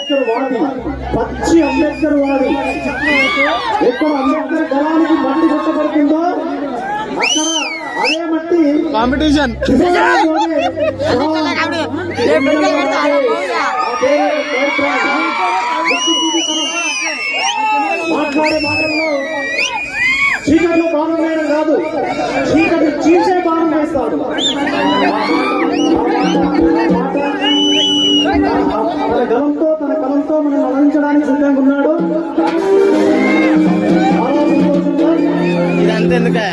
అంబేద్కర్ వాడి, పచ్చి అంబేద్కర్ వాడి. ఎక్కడ అంబేద్కర్ గలానికి మట్టి కొట్టబడుతుందో అక్కడ అదే మట్టి కాంపిటీషన్ మాట్లాడే మాటల్లో చీకటిలో బాణం వేయడం కాదు, చీకటి చీల్చే బాణం వేస్తాడు. తన కలంతో మనం మరణించడానికి సిద్ధంగా ఉన్నాడు. ఇదంతా ఎందుకే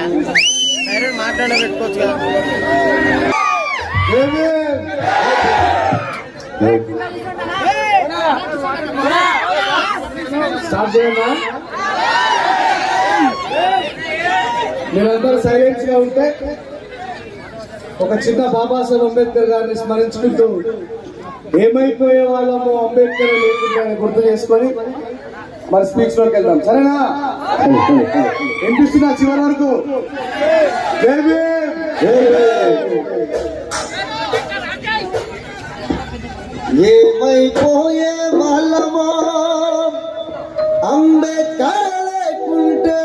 డైరెక్ట్ మాట్లాడే పెట్టుకోవచ్చు కదా. స్టార్ట్ చేయండి. మీరందరూ సైలెంట్ గా ఉంటే ఒక చిన్న బాబాసాహెబ్ అంబేద్కర్ గారిని స్మరించుకుంటూ ఏమైపోయే వాళ్ళము అంబేద్కర్ లేకుండా గుర్తు చేసుకొని మరి స్పీచ్ లోకి వెళ్దాం. సరేనా? వినిపిస్తున్నా చివరి వరకు. ఏమైపోయే వాళ్ళమో అంబేద్కర్ లేకుంటే,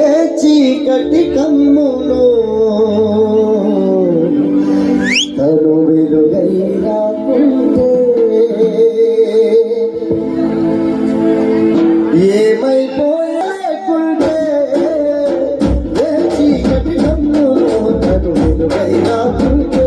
ఏ చీకటి కమ్మును తను వెలుగై రాకుంటే, ఏమైపోయే లేకుంటే, ఏ చీకటి కమ్మును తను వెలుగై రాకుంటే,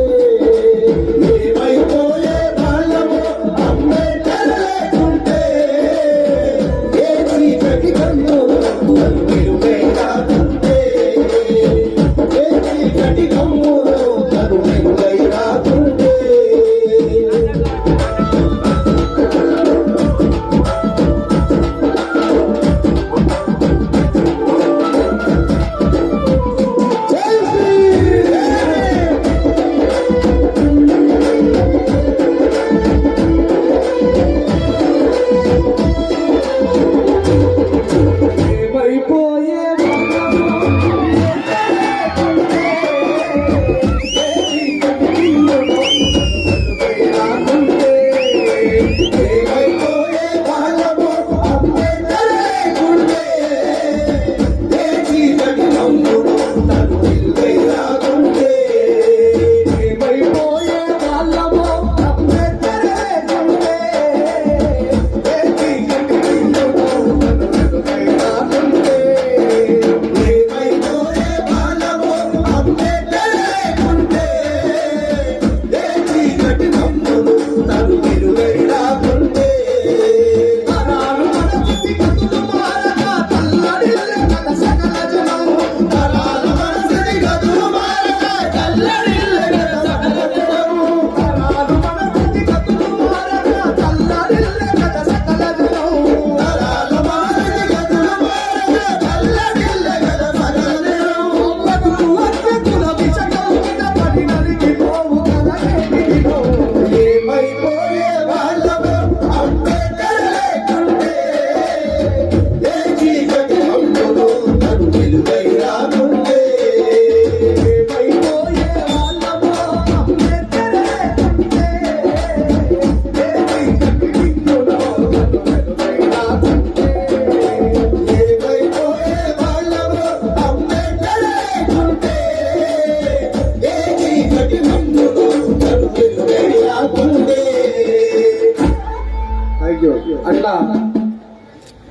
అట్లా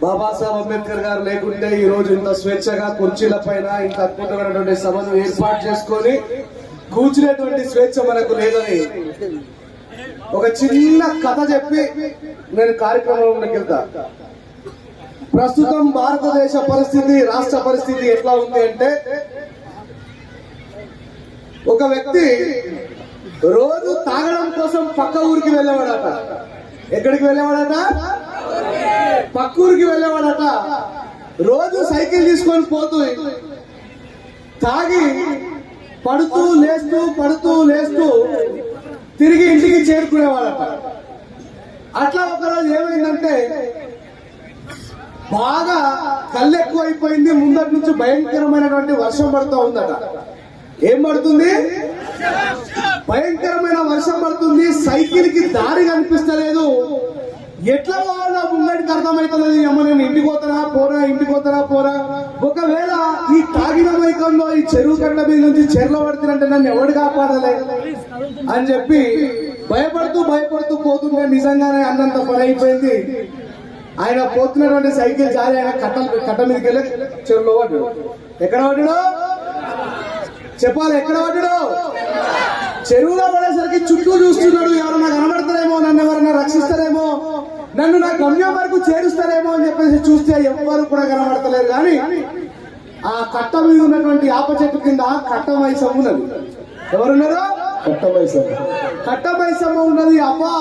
బాబాసాహెబ్ అంబేద్కర్ గారు లేకుంటే ఈ రోజు ఇంత స్వేచ్ఛగా కుర్చీల పైన ఇంత అద్భుతమైనటువంటి సభను ఏర్పాటు చేసుకొని కూర్చునేటువంటి స్వేచ్ఛ మనకు లేదని ఒక చిన్న కథ చెప్పి నేను కార్యక్రమంలోకి వెళ్తా. ప్రస్తుతం భారతదేశ పరిస్థితి, రాష్ట్ర పరిస్థితి ఎట్లా ఉంది అంటే, ఒక వ్యక్తి రోజు తాగడం కోసం పక్క ఊరికి వెళ్ళేవాడట. ఎక్కడికి వెళ్ళేవాడట? పక్క ఊరికి వెళ్ళేవాడట. రోజు సైకిల్ తీసుకొని పోతూ తాగి పడుతూ లేస్తూ తిరిగి ఇంటికి చేరుకునేవాడట. అట్లా ఒకరోజు ఏమైందంటే, బాగా కళ్ళు ఎక్కువ అయిపోయింది. ముందటి నుంచి భయంకరమైనటువంటి వర్షం పడుతూ ఉందట. ఏం పడుతుంది? భయంకరమైన వర్షం పడుతుంది, సైకిల్ కి దారి కనిపిస్తలేదు, ఎట్లా పోవాలో ముంగడికి అర్థమవుతుంది. అమ్మ నేను ఇంటికి పోతానా పోరా. ఒకవేళ ఈ తాగిన మైకంలో ఈ చెరువు కట్ట మీద నుంచి చెర్ల పడుతుందంటే నన్ను ఎవడు కాపాడలే అని చెప్పి భయపడుతూ పోతుంటే నిజంగానే అన్నంత పని అయిపోయింది. ఆయన పోతున్నటువంటి సైకిల్ జారి ఆయన కట్ట మీదకి వెళ్ళి చెరువులో పడ్డాడు. ఎక్కడ పడ్డాడు చెప్పాలి, ఎక్కడ పడ్డాడు? చెరువులో పడేసరికి చుట్టూ చూస్తున్నాడు, ఎవరన్నా కనబడతారేమో, నన్ను ఎవరన్నా రక్షిస్తారేమో, నన్ను నా గమ్యం వరకు చేరుస్తారేమో అని చెప్పేసి చూస్తే ఎవ్వరు కూడా కనబడతలేరు. కానీ ఆ కట్ట మీద ఉన్నటువంటి ఆప చెట్టు కింద కట్ట మైసమ్మ ఉన్నది. ఎవరున్నారు? కట్ట మైసమ్మ ఉన్నది. అబ్బా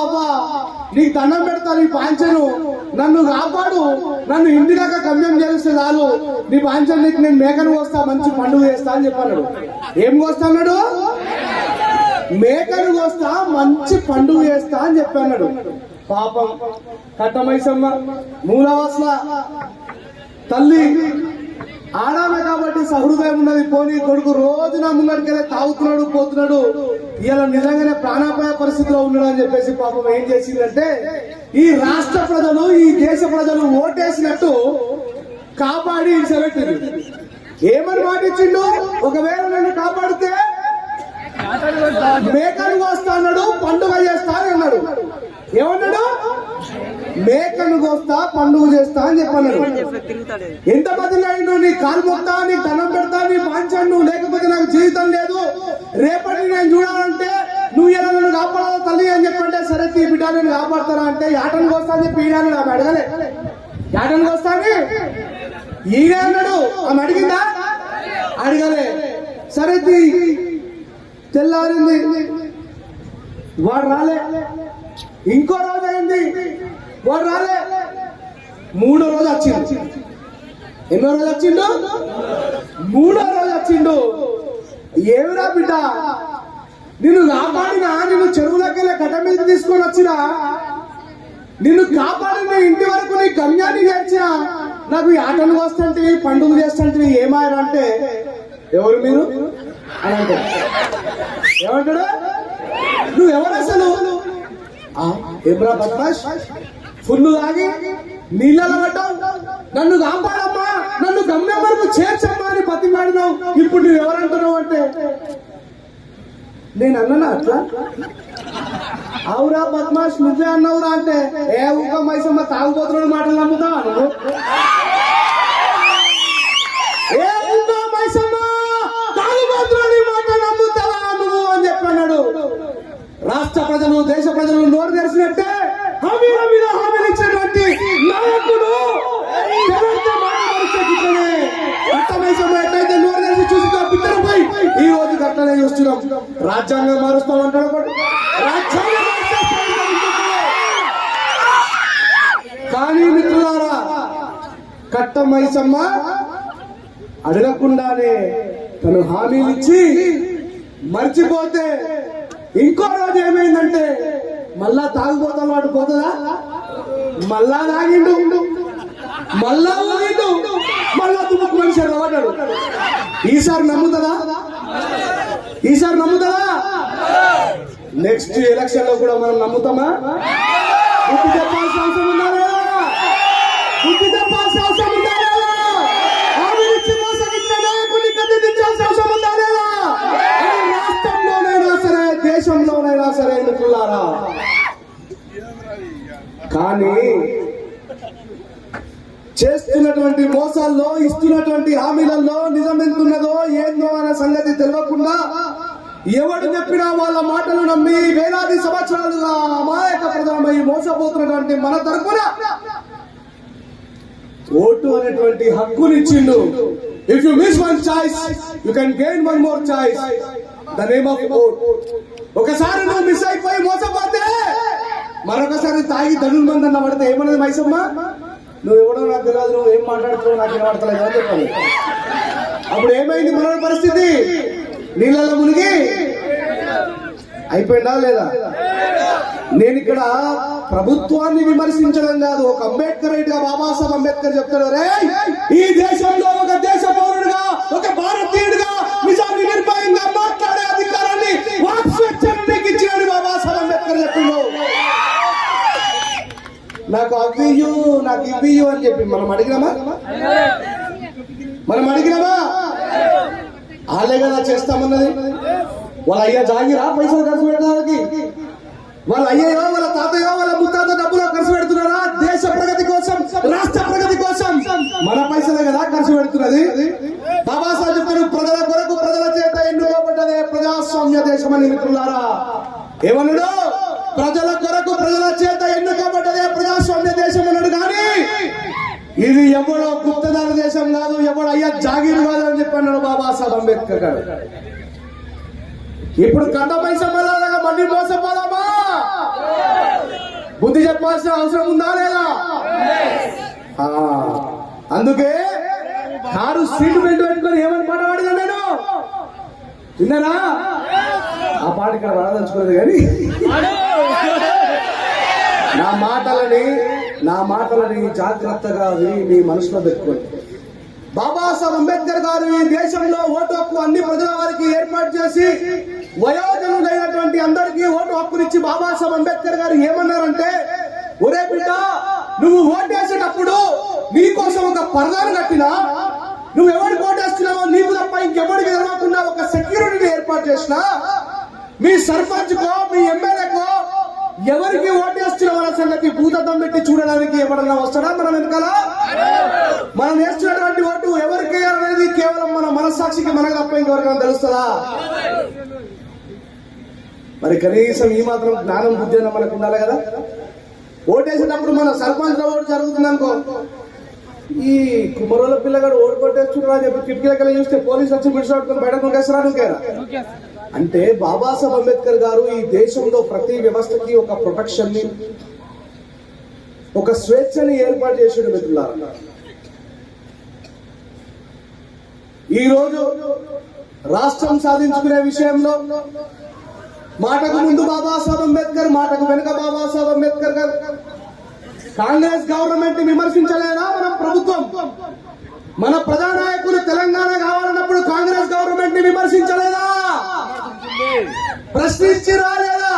నీకు దండం పెడతా, నీ పాంచను నన్ను కాపాడు, నన్ను ఇంటి దాకా గమ్యం చేస్తే చాలు, నీ పాంచను నీకు నేను మేకను కోస్తా, మంచి పండుగ చేస్తా అని చెప్పన్నాడు. ఏం కోస్తా అన్నాడు? మేకను కోస్తా, మంచి పండుగ చేస్తా అని చెప్పన్నాడు. పాపం కట్టమైసమ్మ మూలవాసల తల్లి ఆడామె కాబట్టి సహృదయం ఉన్నది. పోనీ కొడుకు రోజు నా ముంగడికెళ్ళి తాగుతున్నాడు పోతున్నాడు, ఇలా నిజంగానే ప్రాణాపాయ పరిస్థితిలో ఉన్నాడు అని చెప్పేసి పాపం ఏం చేసిందంటే, ఈ రాష్ట్ర ప్రజలు ఈ దేశ ప్రజలు ఓటేసినట్టు కాపాడి ఇడిసెట్టింది. ఏమని మాట ఇచ్చిండు? ఒకవేళ నన్ను కాపాడితే మేకను కోస్తా అన్నాడు, పండుగ చేస్తా అని అన్నాడు. ఏమన్నాడు? మేకను కోస్తా, పండుగ చేస్తా అని చెప్పన్నాడు. ఎంత బదిలాడు? నీ కాలు మొక్తా, నీ దండం పెడతా, నీ పాంచాను, లేకపోతే నాకు జీవితం లేదు, రేపటి నేను చూడాలంటే నువ్వు ఎలా నన్ను కాపాడాలి తల్లి అని చెప్పంటే, సరే తీ బిడ్డ నేను కాపాడతారా అంటే యాటను కోస్తా అని చెప్పి ఈడాను. ఆమె అడగలే, యాటను కోస్తా అని ఈడే అన్నాడు. ఆమె అడిగిందా? అడగలే. సరే తీ. తెల్లారింది, వాడు రాలే. ఇంకో రోజు అయింది, వాడు రాలే. మూడో రోజు వచ్చిండు. ఎన్నో రోజు వచ్చిండు? మూడో రోజు వచ్చిండు. ఏమిరా బిడ్డ, నిన్ను కాపాడినా, నిన్ను చెరువులకి కట్ట మీద తీసుకొని వచ్చినా, నిన్ను కాపాడిన ఇంటి వరకు నీ గమ్యాన్ని చేర్చిన, నాకు ఆటలు వస్తుంటే పండుగ చేస్తుంటే ఏమాయరా అంటే, ఎవరు మీరు అని అంటాడు. ఏమంటాడు? నువ్వు ఎవరు అసలు? ఏమ్రా బద్మాష్, ఫుల్ తాగి నీళ్ళలో పడ్డావు, నన్ను కాపాడమ్మా, నన్ను గమ్యం వరకు చేర్చమ్మా అని బతిమాడినావు, ఇప్పుడు నువ్వు ఎవరంటున్నావు అంటే, నేను అన్నానా అట్లా? అవురా బద్మాష్ నువ్వే అన్నావురా అంటే, ఏ ఊక మైసమ్మ తాగుపోతున్నాడు మాటలు నమ్ముతావా నువ్వు? ఏ ఊక మైసమ్మ తాగుపోతున్నాడు మాటలు నమ్ముతావా నువ్వు అని చెప్పన్నాడు. రాష్ట్ర ప్రజలు దేశ ప్రజలు నోరు తెరిచినట్టే హామీల మీద హామీలు ఇచ్చినటువంటి నాయకుడు ఎట్లయితే నోరు తెరిచి చూసి పిల్లలు పోయి ఈ రోజు గట్లనే చూస్తున్నాం. రాజ్యాంగం మారుస్తాం అంటాడు ఒకటి, రాజ్యాంగం కానీ మిత్రులారా, కట్ట మైసమ్మ అడగకుండానే తను హామీలు ఇచ్చి మర్చిపోతే ఇంకో రోజు ఏమైందంటే, మళ్ళా తాగుపోతాను వాడు పోతుందా? మళ్ళా తాగిండు, మళ్ళా ఊగిండు, మళ్ళా తుమ్ముకు మనిషి పడ్డాడు. ఈసారి నమ్ముతుందా? ఈసారి నమ్ముతుందా? నెక్స్ట్ ఎలక్షన్ లో కూడా మనం నమ్ముతామా? బుద్ధి చెప్పాల్సిన అవసరం ఉందా లేదా? బుద్ధి చెప్పాల్సిన అవసరం ఉందా లేదా? ఆవిరిచ్చి మోసగించిన నాయకుడిని కదిలించాల్సిన అవసరం ఉందా లేదా? రాష్ట్రంలోనైనా సరే దేశంలోనైనా సరే మిత్రులారా. కానీ చేస్తున్నటువంటి మోసాల్లో, ఇస్తున్నటువంటి హామీలలో నిజం ఎంతున్నదో ఏందో అనే సంగతి తెలియకుండా ఎవడు చెప్పినా వాళ్ళ మాటలు నమ్మి వేలాది సంవత్సరాలుగా అమాయక ప్రజలమై మోసపోతున్నటువంటి మన తరపున ఓటు అనేటువంటి హక్కునిచ్చిండు. If you miss one choice you can gain one more choice, the name of vote. ఒకసారి నువ్వు మిస్ అయిపోయి మోసపోతే మరొకసారి తాగి దండుల మంది అన్న పడితే ఏమన్నది మైసమ్మ? నువ్వు ఎవడో నాకు తెలియదు, నువ్వు ఏం మాట్లాడుతున్నావు నాకు వినబడతలేదు అని చెప్పాలి. అప్పుడు ఏమైంది మన పరిస్థితి? నీళ్ళలో మునిగి అయిపోయిందా లేదా? నేను ఇక్కడ ప్రభుత్వాన్ని విమర్శించడం కాదు, ఒక అంబేద్కర్ గా బాబాసాహెబ్ అంబేద్కర్ చెప్తాడు, రే ఈ దేశంలో ఒక దేశ పౌరుడుగా, ఒక భారతీయుడిగా నిజాన్ని నిర్భయంగా మాట్లాడే అధికారాన్ని, వాక్ స్వేచ్ఛను నాకు అవ్వియు నాకు ఇవ్వియు అని చెప్పి మనం అడిగినామా? వాళ్ళే కదా చేస్తామన్నది. వాళ్ళ అయ్యా జాగిరా పైసలు ఖర్చు పెట్టడానికి? వాళ్ళ అయ్యో వాళ్ళ తాతయ్యో వాళ్ళ ముత్తాత డబ్బులు ఖర్చు పెడుతున్నారా? దేశ ప్రగతి కోసం, రాష్ట్ర ప్రగతి కోసం మన పైసలే కదా ఖర్చు పెడుతున్నది. బాబాసాహెబ్ చెప్పారు, ప్రజల కొరకు ప్రజల చేత ఎన్నుకోబడ్డదే ప్రజాస్వామ్య దేశం అని. మిత్రులారా, ఏమన్నాడు? ప్రజల కొరకు ప్రజల చేత ఎన్నుకోబడ్డదే ప్రజాస్వామ్య దేశం అన్నాడు. కానీ ఇది ఎవడో గుప్తదార దేశం కాదు, ఎవడో అయ్యా జాగీరు కాదు అని చెప్పి అన్నాడు బాబాసాహెబ్ అంబేద్కర్ గారు. ఇప్పుడు కంట పైసా మళ్ళీ మోసపోదామా? బుద్ధి చెప్పాల్సిన అవసరం ఉందా లేదా? అందుకే కారు సీటు బెల్ట్ పెట్టుకొని ఏమని పాట పాడినా నేను విన్నారా? ఆ పాట ఇక్కడ రాదలుచుకోలేదు. కానీ నా మాటలని జాగ్రత్తగా విని మీ మనసులో పెట్టుకోండి. బాబాసాహెబ్ అంబేద్కర్ గారు ఈ దేశంలో ఓటు హక్కు అన్ని ప్రజల వారికి ఏర్పాటు చేసి వయోజనులైనటువంటి అందరికీ ఓటు హక్కునిచ్చి బాబాసాహెబ్ అంబేద్కర్ గారు ఏమన్నారంటే, ఒరే బిడ్డ, నువ్వు ఓటేసేటప్పుడు నీకోసం ఒక పరదాను కట్టినా, నువ్వు ఎవరికి ఓటేస్తున్నావో నీకు తప్ప ఇంకెవరికి తెలవకుండా ఒక సెక్యూరిటీని ఏర్పాటు చేసినా, మీ సర్పంచ్ కో మీ ఎమ్మెల్యేకో ఎవరికి ఓటేస్తున్నావు అనే సంగతి భూతద్దం పెట్టి చూడడానికి ఎవరన్నా వస్తాడా? మనం వెనకాల మనం వేస్తున్నటువంటి ఓటు ఎవరికి వేయాలనేది కేవలం మన మనస్సాక్షికి మనకు తప్ప ఇంకెవరికైనా తెలుస్తుందా? మరి కనీసం ఈ మాత్రం జ్ఞానం బుద్ధి అన్న మనకు ఉండాలి కదా. ఓటేసేటప్పుడు మన సర్పంచ్ ఓటు జరుగుతుంది అనుకో, ఈ కుమరోళ్ళ పిల్లగాడు ఓటు కొట్టేస్తున్నా అని చెప్పి కిటికీలకెళ్ళి చూస్తే పోలీసు వచ్చి విడిచిపెట్టుకుని బయటకు నొక్కేస్తారా? నువ్వేరా? అంటే బాబాసాహెబ్ అంబేద్కర్ గారు ఈ దేశంలో ప్రతి వ్యవస్థకి ఒక ప్రొటెక్షన్ ని, ఒక స్వేచ్ఛని ఏర్పాటు చేసాడు. మిత్రులారా, ఈ రోజు రాష్ట్రం సాధించుకునే విషయంలో మాటకు ముందు బాబాసాహెబ్ అంబేద్కర్, మాటకు వెనుక బాబాసాహెబ్ అంబేద్కర్ గారు కాంగ్రెస్ గవర్నమెంట్ ని విమర్శించలేదా? మన ప్రభుత్వం, మన ప్రధానాయకులు తెలంగాణ కావాలన్నప్పుడు కాంగ్రెస్ గవర్నమెంట్ ని విమర్శించలేదా? ప్రశ్నించి రాలేదా?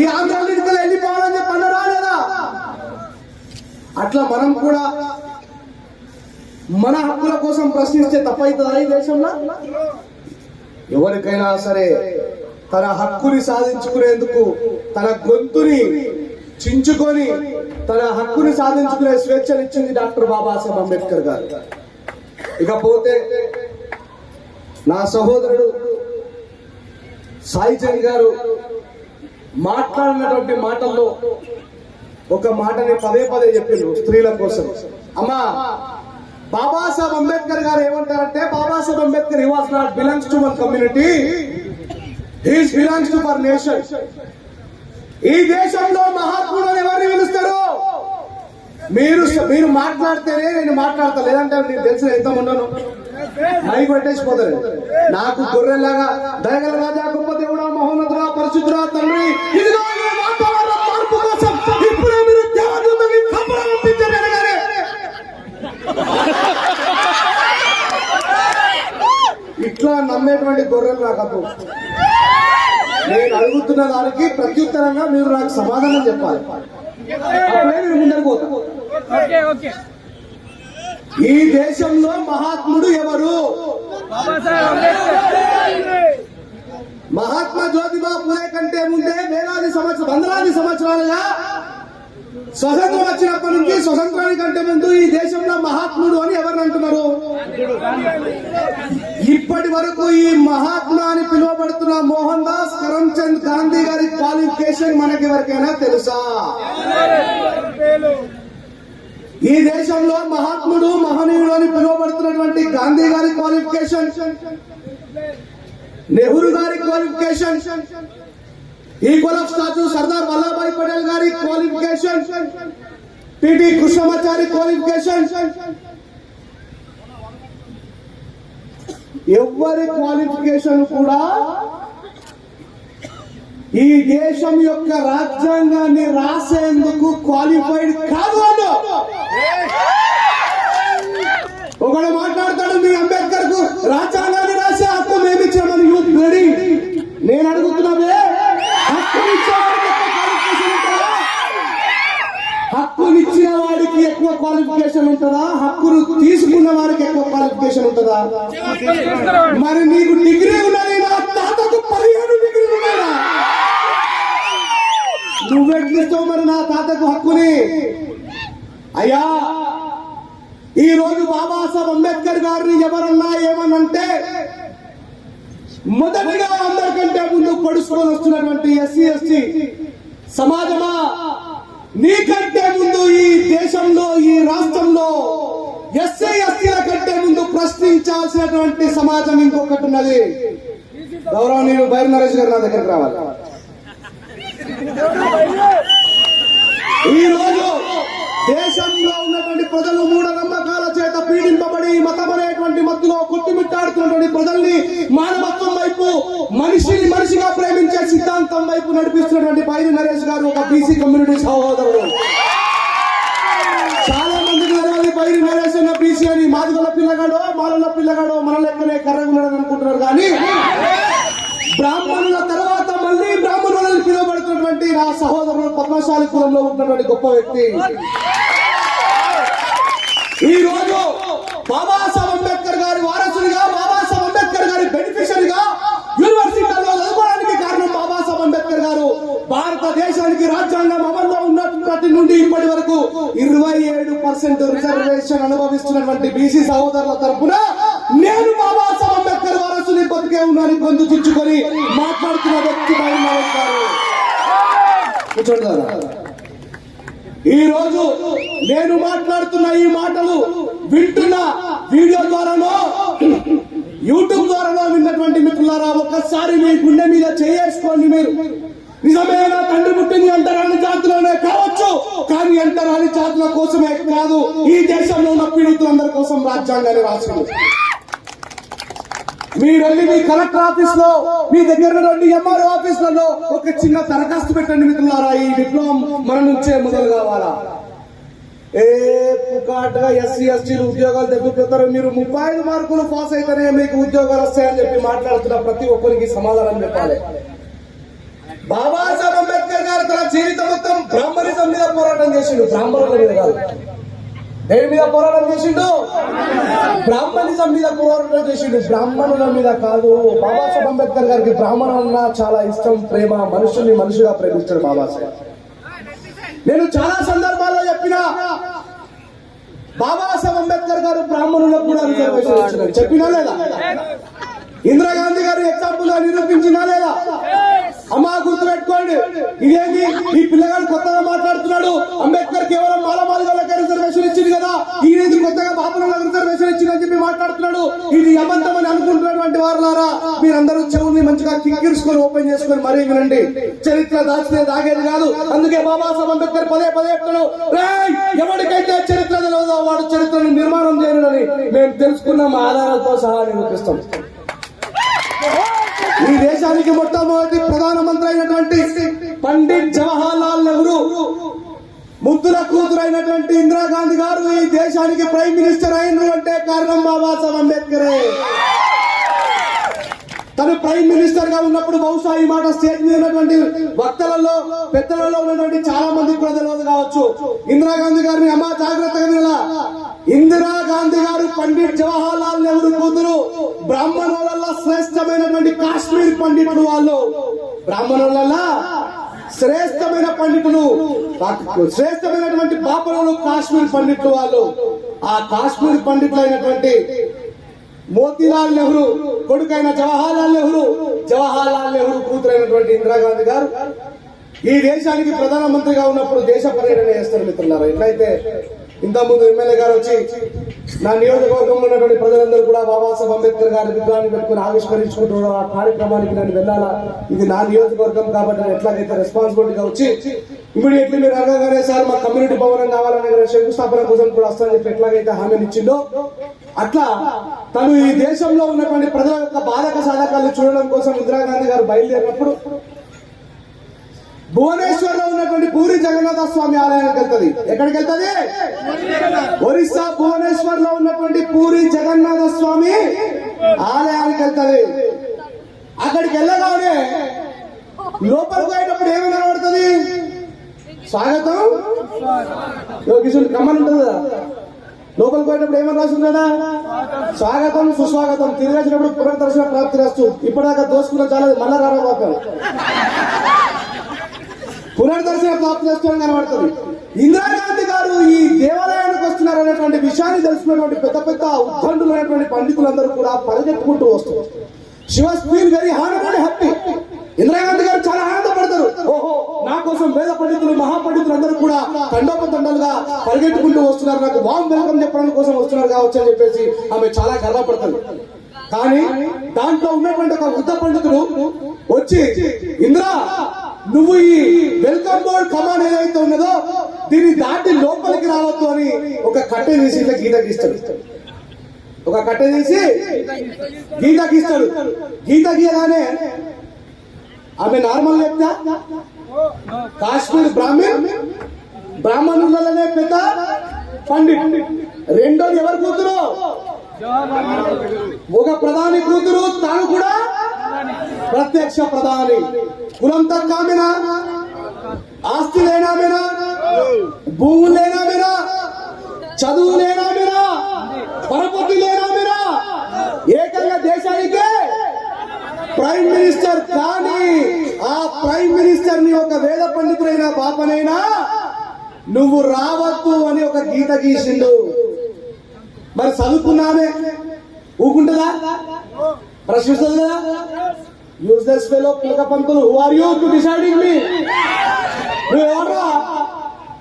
ఈ ఆందోళనకి వెళ్ళిపోవాలని చెప్పి అన్న రాలేదా? అట్లా మనం కూడా మన హక్కుల కోసం ప్రశ్నిస్తే తప్పవుతుందా ఈ దేశంలో? ఎవరికైనా సరే తన హక్కుని సాధించుకునేందుకు తన గొంతుని చించుకొని తన హక్కుని సాధించుకునే స్వేచ్ఛనిచ్చింది డాక్టర్ బాబాసాహెబ్ అంబేద్కర్ గారు. ఇకపోతే నా సహోదరుడు సాయిచంద్ గారు మాట్లాడినటువంటి మాటల్లో ఒక మాటని పదే పదే చెప్పిండ్రు స్త్రీల కోసం. అమ్మా, బాబాసాహెబ్ అంబేద్కర్ గారు ఏమంటారంటే, Babasaheb Ambedkar he was not belongs to one community, he belongs to for nation. ఈ దేశంలో మహాత్ముడు ఎవరిని పిలుస్తారు? మీరు మాట్లాడితేనే నేను మాట్లాడతా, లేదంటే నీకు తెలిసిన ఎంత ఉండను మైక్ పెట్టేసిపోతారు. నాకు గొర్రెలాగా దయగల రాజా, గొప్ప దేవుడా, మహోన్నతుడా, పరిశుద్ధుడా తండ్రి, ఇదిగో ఈ వాతావరణ మార్పు కోసం ఇప్పుడే మీరు దేవదూతని కంపరం పంపించండి అనగానే ఇట్లా నమ్మేటువంటి గొర్రెలు నాకు అప్పుడు. నేను అడుగుతున్న దానికి ప్రత్యుత్తరంగా మీరు నాకు సమాధానం చెప్పాలి, అప్పుడే నేను ముందరికి పోతా. ఈ దేశంలో మహాత్ముడు ఎవరు? మహాత్మా జ్యోతిబా పూలే కంటే ముందే వందలాది సంవత్సరాలుగా స్వతంత్రం వచ్చినప్పటి నుంచి స్వతంత్రానికంటే ముందు ఈ దేశంలో మహాత్ముడు అని ఎవరిని అంటున్నారు? ఇప్పటి వరకు ఈ మహాత్మా అని పిలువబడుతున్న మోహన్ దాస్ కరమ్చంద్ గాంధీ గారి క్వాలిఫికేషన్ మనకి ఎవరికైనా తెలుసా? ఈ దేశంలో మహాత్ముడు, మహనీయుడు అని పిలువబడుతున్నటువంటి గాంధీ గారి క్వాలిఫికేషన్, నెహ్రూ గారి qualification, equal of statue Sardar Vallabhbhai Patel గారి క్వాలిఫికేషన్, పిటి కృష్ణమాచారి క్వాలిఫికేషన్, ఎవరి క్వాలిఫికేషన్ కూడా ఈ దేశం యొక్క రాజ్యాంగాన్ని రాసేందుకు క్వాలిఫైడ్ కాదు అన్న. ఒకడు మాట్లాడతాడు, మీ అంబేద్కర్ కు రాజ్యాంగాన్ని రాసే హక్కు మేమిచ్చామని యూత్ రెడీ. నేను హక్కునిచ్చే క్వాలిఫికేషన్ ఉంటుందా, హక్కును తీసుకున్న వారికి ఎక్కువ క్వాలిఫికేషన్ ఉంటుందా? మరి నీకు డిగ్రీ ఉన్నది, నా తాతకు 15 డిగ్రీలు ఉన్నాయా? నువ్వెట్లిస్తావు మరి నా తాతకు హక్కుని? అయ్యా, ఈ రోజు బాబాసాహెబ్ అంబేద్కర్ గారిని ఎవరన్నా ఏమనంటే మొదటిగా అందరికంటే ముందు పొడుచుకొని వస్తున్నటువంటి ఎస్సీ ఎస్టీ సమాజమా, నీకంటే ముందు ఈ దేశంలో, ఈ రాష్ట్రంలో ఎస్సీ ఎస్టీల కంటే ముందు ప్రశ్నించాల్సినటువంటి సమాజం ఇంకొకటి ఉన్నది. గౌరవనీయులు బైరి నరేష్ గారు నా దగ్గరికి రావాలి. ఈ రోజు దేశంలో ఉన్నటువంటి ప్రజలు మూఢనమ్మకాల చేత పీడింపబడి మతం అనేటువంటి మత్తులో కొట్టుమిట్టాడుతున్నటువంటి ప్రజల్ని మానవత్వం వైపు, మనిషిని మనిషిగా ప్రేమించే సిద్ధాంతం వైపు నడిపిస్తున్నటువంటి బైరి నరేష్ గారు ఒక బీసీ కమ్యూనిటీ సహోదరుడు. చాలా మందికి తెలియదు బైరి నరేష్ అన్న బీసీ అని. మాదిగల పిల్లగాడో, మాలల పిల్లగాడో, మన లెక్కనే కర్రగున్నాడని అనుకుంటున్నారు. కానీ బ్రాహ్మణుల తర్వాత మళ్ళీ బ్రాహ్మణులను పిలువబడుతున్నటువంటి నా సహోదరుడు పద్మశాలి కులంలో ఉన్నటువంటి గొప్ప వ్యక్తి. ఈ రోజు బాబాసాహెబ్ అంబేద్కర్ గారి వారసునిగా, బాబాసాహెబ్ అంబేద్కర్ గారి బెనిఫిషరీగా యూనివర్సిటీలో చదువుకోవడానికి కారణం బాబాసాహెబ్ అంబేద్కర్ గారు. భారతదేశానికి రాజ్యాంగం అమల్లో ఉన్నప్పటి నుండి ఇప్పటి వరకు 27% రిజర్వేషన్ అనుభవిస్తున్నటువంటి బీసీ సహోదరుల తరఫున నేను బాబాసాహెబ్ అంబేద్కర్ వారసుని బతికే ఉన్నాను గొంతు చుచ్చుకొని మాట్లాడుతున్న వ్యక్తి బైరి నరేష్ గారు. ఈ రోజు నేను మాట్లాడుతున్న ఈ మాటలు వింటున్న వీడియో ద్వారానో, యూట్యూబ్ ద్వారానో విన్నటువంటి మిత్రులారా, ఒక్కసారి మీ గుండె మీద చేసుకొని మీరు నిజమైన తండ్రి పుట్టింది అంటరాని జాతులనే కావచ్చు, కానీ అంటరాని జాతుల కోసమే కాదు, ఈ దేశంలో ఉన్న పీడితులందరి కోసం రాజ్యాంగాన్ని రాసింది. మీరు వెళ్ళి మీ కలెక్టర్ ఆఫీస్ లో, మీ దగ్గర ఉన్నటువంటి ఎంఆర్ఓ ఆఫీసులలో ఒక చిన్న దరఖాస్తు పెట్టండి మిత్రులారా. ఈ విప్లవం మన నుంచే మొదలు కావాలా? పుకాటుగా ఎస్సీ ఎస్టీలు ఉద్యోగాలు తెప్పిపోతారు, మీరు 35 మార్కులు పాస్ అయితేనే మీకు ఉద్యోగాలు వస్తాయని చెప్పి మాట్లాడుతున్న ప్రతి ఒక్కరికి సమాధానం చెప్పాలి. బాబాసాహెబ్ అంబేద్కర్ గారు తన జీవితం మొత్తం బ్రాహ్మణిజం మీద పోరాటం చేసిండు, బ్రాహ్మణుల మీద కాదు. దేని మీద పోరాటం చేసిండు? బ్రాహ్మణిజం మీద పోరాటం చేసిండు, బ్రాహ్మణుల మీద కాదు. బాబాసాహెబ్ అంబేద్కర్ గారికి బ్రాహ్మణులన్నా చాలా ఇష్టం, ప్రేమ, మనుషుల్ని మనిషిగా ప్రేమిస్తాడు బాబాసాహెబ్. నేను చాలా సందర్భాల్లో చెప్పిన బాబాసాహెబ్ అంబేద్కర్ గారు బ్రాహ్మణులకు కూడా రిజర్వేషన్ ఇచ్చినారు, చెప్పినా లేదా? ఇందిరాగాంధీ గారు ఎగ్జాంపుల్ గా నిరూపించినా లేదా? అమ్మా గుర్తుపెట్టుకోండి, ఇదేంటి ఈ పిల్లగాడు కొత్తగా మాట్లాడుతున్నాడు, అంబేద్కర్ కేవలం మాలమాదిగోళ్ళకే రిజర్వేషన్ ఇచ్చింది కదా, ఈయన కొత్తగా బాపులకు రిజర్వేషన్ ఇచ్చిందని చెప్పి మాట్లాడుతున్నాడు. ఇది అబద్ధం అని అనుకుంటున్నటువంటి వారులారా, మీరందరూ చెవుల్ని మంచిగా కిక్కిర్చుకొని ఓపెన్ చేసుకొని మరీ వినండి. చరిత్ర దాచితే దాగేది కాదు. అందుకే బాబాసాహెబ్ అంబేద్కర్ పదే పదే చెప్తాడు, ఎవరికైతే చరిత్ర తెలియదో వాడు చరిత్రను నిర్మాణం చేయనని మేము తెలుసుకున్న మా ఆధారాలతో సహా నిరూపిస్తాం. ఈ దేశానికి మొట్టమొదటి ప్రధానమంత్రి అయినటువంటి పండిట్ జవహర్ లాల్ నెహ్రూ ముద్దుల కూతురైనటువంటి ఇందిరాగాంధీ గారు ఈ దేశానికి ప్రైమ్ మినిస్టర్ అయినరు అంటే కారణం బాబాసాహెబ్ అంబేద్కరే. తను ప్రైమ్ మినిస్టర్ గా ఉన్నప్పుడు బహుశా ఈ మాట స్టేజ్ మీద ఉన్నటువంటి వక్తలలో, పెద్దలలో ఉన్నటువంటి చాలా మంది ప్రజలు కావచ్చు. ఇందిరాగాంధీ గారిని అమ్మా జాగ్రత్తగా వినాలా. ఇందిరాగాంధీ గారు పండిట్ జవహర్ లాల్ నెహ్రూ కూతురు. బ్రాహ్మణులలో శ్రేష్టమైనటువంటి కాశ్మీర్ పండితులు వాళ్ళు. బ్రాహ్మణులలో శ్రేష్టమైన పండితులు, శ్రేష్టమైనటువంటి బాపనులు కాశ్మీర్ పండితులు వాళ్ళు. ఆ కాశ్మీర్ పండితులు అయినటువంటి మోతీలాల్ నెహ్రూ కొడుకైన జవహర్ లాల్ నెహ్రూ, జవహర్ లాల్ నెహ్రూ కూతురైనటువంటి ఇందిరాగాంధీ గారు ఈ దేశానికి ప్రధానమంత్రిగా ఉన్నప్పుడు దేశ పర్యటన చేస్తారు మిత్రులారా. ఎట్లయితే ఇంతకుముందు ఎమ్మెల్యే గారు వచ్చి నా నియోజకవర్గంలో ఉన్నటువంటి ప్రజలందరూ కూడా బాబాసాహెబ్ అంబేద్కర్ గారి విగ్రహాన్ని పెట్టుకుని ఆవిష్కరించుకుంటున్నారు, ఆ కార్యక్రమానికి నేను వెళ్ళాలా, ఇది నా నియోజకవర్గం కాబట్టి నేను ఎట్లాగైతే రెస్పాన్సిబిలిటీగా వచ్చి ఇమీడియట్లీ మీరు అడగగానే సార్ మా కమ్యూనిటీ భవనం కావాలని శంకుస్థాపన కోసం కూడా వస్తానని చెప్పి ఎట్లాగైతే హామీని ఇచ్చిందో, అట్లా తను ఈ దేశంలో ఉన్నటువంటి ప్రజల యొక్క బాధక సాధకాలను చూడడం కోసం ఇందిరాగాంధీ గారు బయలుదేరినప్పుడు భువనేశ్వర్ లో ఉన్నటువంటి పూరి జగన్నాథ స్వామి ఆలయానికి వెళ్తుంది. ఎక్కడికి వెళ్తుంది? ఒరిస్సా భువనేశ్వర్ లో ఉన్నటువంటి పూరి జగన్నాథ స్వామి ఆలయానికి వెళ్తుంది. అక్కడికి వెళ్ళగానే లోపలికి పోయేటప్పుడు ఏమి కనబడుతుంది? స్వాగతం యోగేశ్వరుడు కమ్మని ఉంటుంది కదా, లోపలికి పోయేటప్పుడు ఏమని రాస్తున్నాడా? స్వాగతం సుస్వాగతం, తిరిగి వచ్చినప్పుడు పునర్దర్శన ప్రాప్తి రాస్తూ. ఇప్పటిదాకా దోసుకున్న చాలా మళ్ళా రాబోతాం, పునర్దర్శన ప్రాప్తి రాస్తూ కనబడుతుంది. ఇందిరాగాంధీ గారు ఈ దేవాలయానికి వస్తున్నారు అనేటువంటి విషయాన్ని తెలుసుకున్నటువంటి పెద్ద పెద్ద ఉద్దండులు అనేటువంటి పండితులందరూ కూడా పరిగెత్తుకుంటూ వస్తారు. She was feel very hard and happy. Indira Gandhi గారు చాలా ఆనందపడతారు. ఓహో, నా కోసం వేద పండితులు మహాపండితులు అందరూ కూడా తండోపతండాలుగా పరిగెట్టుకుంటూ వస్తున్నారు, నాకు వామ్ వెల్కమ్ చెప్పడం కోసం వస్తున్నారు కావచ్చు అని చెప్పేసి ఆమె చాలా గర్వపడతారు. కానీ దాంట్లో ఉన్నటువంటి ఒక వృద్ధ పండితుడు వచ్చి, ఇందిరా, నువ్వు ఈ వెల్కమ్ బోర్డ్ కమాండ్ ఏదైతే ఉన్నదో దీన్ని దాటి లోపలికి రావద్దు అని ఒక కట్టె తీసి ఇట్లా గీత గీస్తాడు. ఒక కట్టె తీసి గీత గీస్తాడు. గీత గీయగానే ఆమె నార్మల్ చెప్తా, కాశ్మీర్ బ్రాహ్మణులనే పెద్ద పండిట్. రెండోది ఎవరు కూతురు? ఒక ప్రధాని కూతురు, తాను కూడా ప్రత్యక్ష ప్రధాని. కులం తక్కువనా, ఆస్తి లేనామేనా, భూములు లేనామేనా, చదువు లేనామేనా, పరపతి లేనామేనా, ఏకంగా దేశానికే ప్రైమ్ మినిస్టర్. కానీ ఆ ప్రైమ్ మినిస్టర్ ని ఒక వేద పండితుడైన పాపనైనా నువ్వు రావద్దు అని ఒక గీత గీసిండు. మరి చదువుకున్నానే ఊకుంటుందా? ప్రశ్నిస్తుంది కదా. యూజ్లెస్ ఫెలో పిలక పంతులు, who are you to deciding me? నువ్వెవరా?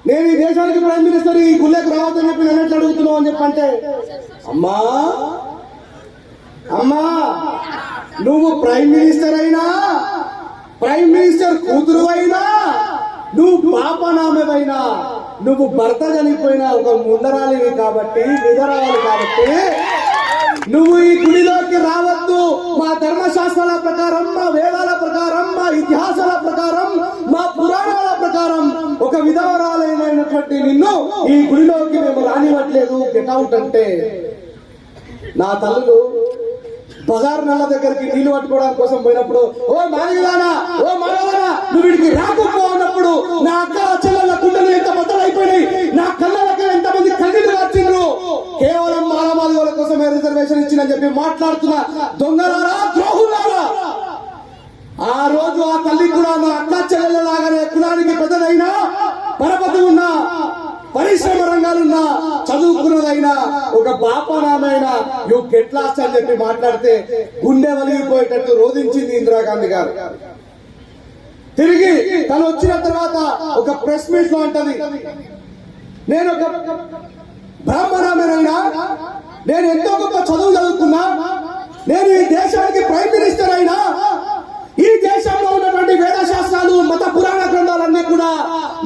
నేను ఈ దేశానికి ప్రైమ్ మినిస్టర్, ఈ గుళ్ళకి రావద్దని చెప్పి నన్ను ఎట్లా అడుగుతున్నావు అని చెప్పంటే, అమ్మా అమ్మా, నువ్వు ప్రైమ్ మినిస్టర్ అయినా, ప్రైమ్ మినిస్టర్ కూతురు అయినా, నువ్వు పాపనామైనా, నువ్వు భర్త చనిపోయినా ఒక ముందరాలివి కాబట్టి, విధరాలి కాబట్టి నువ్వు ఈ గుడిలోకి రావద్దు. మా ధర్మశాస్త్రాల ప్రకారం, మా వేదాల ప్రకారం, మా ఇతిహాసాల ప్రకారం, మా పురాణాల ప్రకారం ఒక విధవరాలైనటువంటి నిన్ను ఈ గుడిలోకి మేము రానివ్వట్లేదు, గెట్ అవుట్ అంటే. నా తల్లులు బజార్ నల్ల దగ్గరికి నీళ్లు పట్టుకోవడానికి కోసం పోయినప్పుడు, ఓ మానవులానా, ఓ మానవులానా, నువ్వు వీడికి రాకపో అన్నప్పుడు నా అక్క చెల్లెల కుండలు ఎంత బద్దలైపోయినాయి, నా కళ్ళకి ఎంతమంది కన్నీళ్లు వచ్చిండ్రు. కేవలం మానవాళిల కోసమే రిజర్వేషన్ ఇచ్చిందని చెప్పి మాట్లాడుతున్న దొంగలారా, ద్రోహులారా. ఆ రోజు ఆ తల్లి కూడా నా అక్క చెల్లెల లాగానే కులానికి పెద్దదైనా, పరపతి ఉన్నా, పరిశ్రమ రంగాలున్నా, చదువుకున్నదైనా, ఒక బాపనామైనా యూ గెట్ లాస్ట్ అని చెప్పి మాట్లాడితే గుండె వలిగిపోయేటట్టు రోధించింది ఇందిరాగాంధీ గారు. తిరిగి తను వచ్చిన తర్వాత ఒక ప్రెస్ మీట్ లో అంటది, నేను ఒక బ్రాహ్మణమైనా, నేను ఎంతో గొప్ప చదువు చదువుకున్నా, నేను ఈ దేశానికి ప్రైమ్ మినిస్టర్ అయినా, ఈ దేశంలో ఉన్నటువంటి వేదశాస్త్రాలు, మత పురాణ గ్రంథాలన్నీ కూడా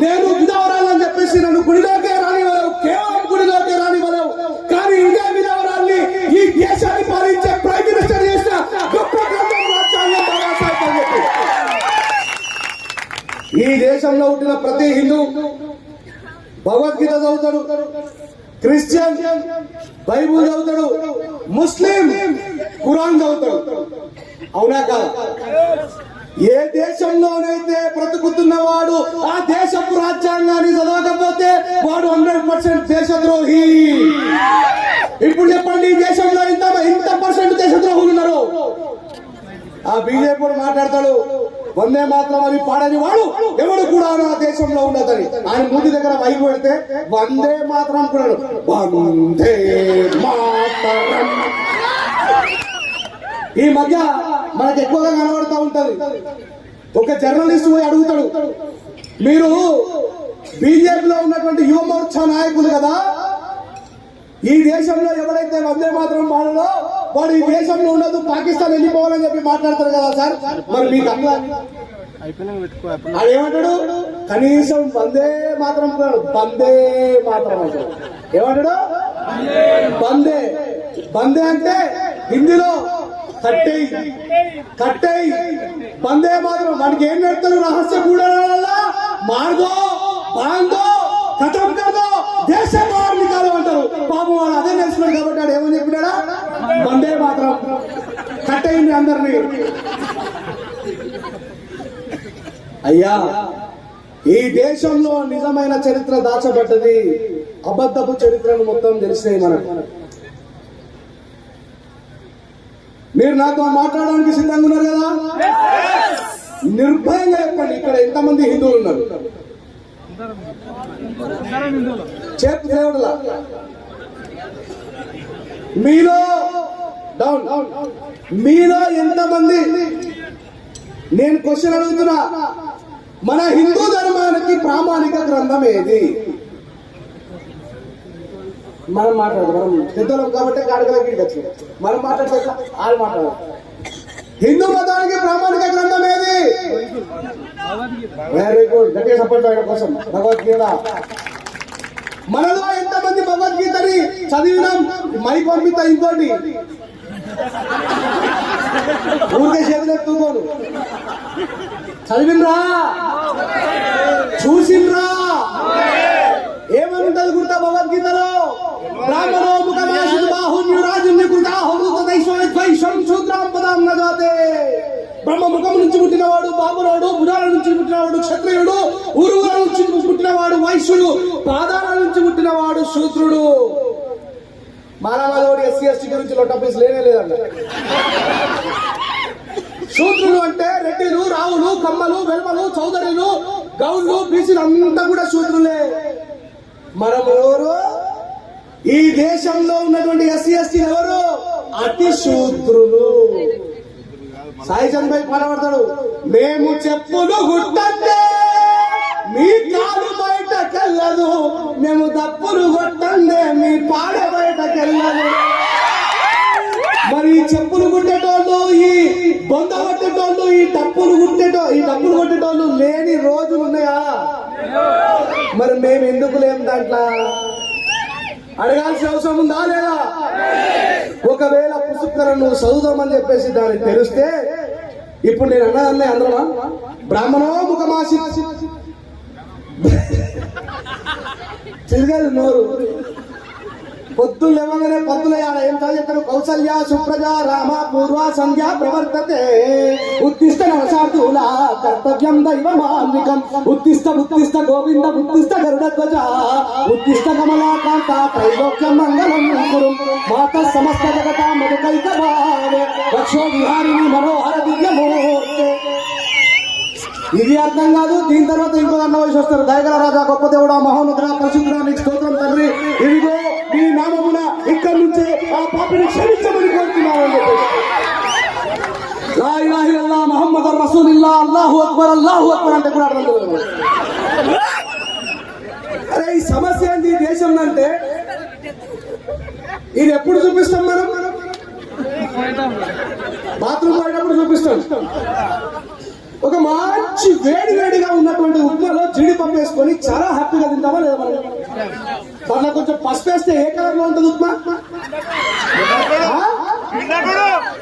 నేను విధవరాలని చెప్పేసి నన్ను గుడిలోకే రానివ్వలేవు, కేవలం గుడిలోకే రానివ్వలేవు. కానీ ఇదే విధవరాల్ని ఈ దేశాన్ని పాలించే ప్రైమ్ మినిస్టర్ చేసిన గొప్ప గ్రంథం రాజ్యాంగం బాబాసాహెబ్ అని చెప్పి. ఈ దేశంలో ఉంటున్న ప్రతి హిందూ భగవద్గీత చదువుతాడు, క్రిస్టియన్ బైబుల్ చదువుతాడు, ముస్లిం ఖురాన్ చదువుతాడు. అవునా కాదు? ఏ దేశంలోనైతే బ్రతుకుతున్నవాడు ఆ దేశపు రాజ్యాంగాన్ని చదవకపోతే వాడు 100% దేశద్రోహి. ఇప్పుడు చెప్పండి, ఈ దేశంలో ఇంత పర్సెంట్ దేశద్రోహులు ఉన్నారు. ఆ బీజేపీ మాట్లాడతాడు, వందే మాత్రం అని పాడని వాడు ఎవడు కూడా నా దేశంలో ఉండదని. ఆయన మూతి దగ్గర మైకు పెడితే వందే మాత్రం అనుకున్నాడు, వందే మాతరం. ఈ మధ్య మనకు ఎక్కువగా కనబడుతూ ఉంటది. ఒక జర్నలిస్ట్ పోయి అడుగుతాడు, మీరు బీజేపీలో ఉన్నటువంటి యువ మోర్చా నాయకులు కదా, ఈ దేశంలో ఎవరైతే వందే మాత్రం పాడలో వాడు ఈ దేశంలో ఉండదు, పాకిస్తాన్ వెళ్ళిపోవాలని చెప్పి మాట్లాడతారు కదా సార్, మరి మీకు అదేమంటాడు? కనీసం వందే మాత్రం బందే మాత్రం అంటాడు. ఏమంటాడు? బందే. బందే అంటే హిందీలో కట్టేయి, కట్టేయి. బందే మాత్రం మనకి ఏం పెడతారు? రహస్య కూడలా మార్గో బాందో ఖతం కదో దేశ బాహర్ నికాలో అంటారు. పాపం వాడు అదే నేర్చుకున్నాడు కాబట్టి వాడు ఏమని చెప్పినాడా? బందే మాత్రం కట్టేయండి అందరినీ. అయ్యా, ఈ దేశంలో నిజమైన చరిత్ర దాచబడ్డది, అబద్ధపు చరిత్రను మొత్తం తెలిసినాయి మనకు. మీరు నాతో మాట్లాడడానికి సిద్ధంగా ఉన్నారు కదా? నిర్భయంగా చెప్పండి, ఇక్కడ ఎంతమంది హిందువులు ఉన్నారు? చెప్పు దేవుడులా. మీలో డౌన్ మీలో ఎంతమంది, నేను క్వశ్చన్ అడుగుతున్నా, మన హిందూ ధర్మానికి ప్రామాణిక గ్రంథం ఏది? మనం మాట్లాడదు, మనం పెద్దలం కాబట్టి కాడగలకి మనం మాట్లాడలేదు, వాళ్ళు మాట్లాడదు. హిందూ మతానికి ప్రామాణిక గ్రంథం ఏది? వెరీ గుడ్, గట్టిగా సపోర్ట్ చేయడం కోసం భగవద్గీత. మనలో ఎంతమంది భగవద్గీతని చదివినాం? మై పంపిత ఇంకోటి ఊరికే చేతులు ఎత్తుకోను. చదివినరా? చూసినరా? ఏమనుంటది గుర్తా భగవద్గీతలో? బ్రాహ్మణో ముఖమాసిత బాహున్యురాజున్య కృతాహుద్వైశ్వం శూద్రాం పదాం నజాతే. బ్రహ్మ ముఖం నుంచి పుట్టినవాడు బాబురాడు, భుజాల నుంచి పుట్టినవాడు క్షత్రియుడు, ఉరువుల నుంచి పుట్టినవాడు వైశ్యుడు, పాదాల నుంచి పుట్టినవాడు శూద్రుడు. మానవాళి ఎస్సీ ఎస్టీ గురించి లొట్టపీస్ లేనే లేదంట. శూద్రులు అంటే రెడ్డిలు, రావులు, కమ్మలు, వెల్మలు, చౌదరులు, గౌళ్ళు, బీసీలు అంతా కూడా శూద్రులే. మనం ఎవరు? ఈ దేశంలో ఉన్నటువంటి ఎస్సీ ఎస్టీ ఎవరు? అతి శూద్రులు. సాయి చంద్రబాబు పాడబడతాడు, మేము చెప్పులు గుట్టంటే మీ కాలు బయటకెళ్ళదు, మేము తప్పులు కొట్టండే మీ పాడ బయటకెళ్ళదు. మరి ఈ చెప్పులు కుట్టేటోళ్ళు, ఈ బొంద కొట్టేటోళ్ళు, ఈ డప్పులు కొట్టేటోళ్ళు లేని రోజులు ఉన్నాయా? మరి మేము ఎందుకు లేము దాంట్లో? అడగాల్సిన అవసరం ఉందా లేదా? ఒకవేళ పుస్తకాలను చదువుదామని చెప్పేసి దాన్ని తెలిస్తే, ఇప్పుడు నేను అన్నదన్నే అందరమా? బ్రాహ్మణో ముఖమాసి తిరగదు నోరు. పొద్దులు లేవగానే పద్దులయ్యాడ ఏం చదివేస్తాడు? కౌసల్య సుప్రజ రామ పూర్వ సంధ్య ప్రవర్తతే ఉత్తిష్ట నరసార్థుల కర్తవ్యం దైవమాన్వికం ఉత్తిష్ట ఉత్తిష్ట గోవింద ఉత్తిష్ట గరుడధ్వజ ఉత్తిష్ట కమలాకాంత త్రైలోక్యం మంగళం కురు మాత సమస్త జగత మధుకైక భావే రక్షో విహారిణి మనోహర దివ్యమూర్తే. ఇది అర్థం కాదు. దీని తర్వాత ఇంకో అన్న వయసు వస్తారు. దయగల రాజా, గొప్ప దేవుడా, మహోన్నతుడా, పరిశుద్ధుడా, నీకు స్తోత్రం తండ్రి. ఇదిగో ఈ నామమున ఇక్కడి నుంచి ఆ పాపిని క్షమించమని కోరుతున్నామని చెప్పేసి లా ఇలాహ ఇల్లల్లాహ్ ముహమ్మదుర్ రసూలుల్లాహ్ అల్లాహు అక్బర్ అంటే కూడా అర్థం లేదు. అరే ఈ సమస్య ఏంటి ఈ దేశంలో అంటే, ఇది ఎప్పుడు చూపిస్తాం మనం? బాత్రూమ్ పోయేటప్పుడు చూపిస్తాం. ఒక మంచి వేడిగా ఉన్నటువంటి ఉప్మాలో జీడిపప్పు వేసుకొని చాలా హ్యాపీగా తింటామా లేదా? మనం దాంట్లో కొంచెం పసుపు వేస్తే ఏ కలర్ లో ఉంటుంది ఉప్మా?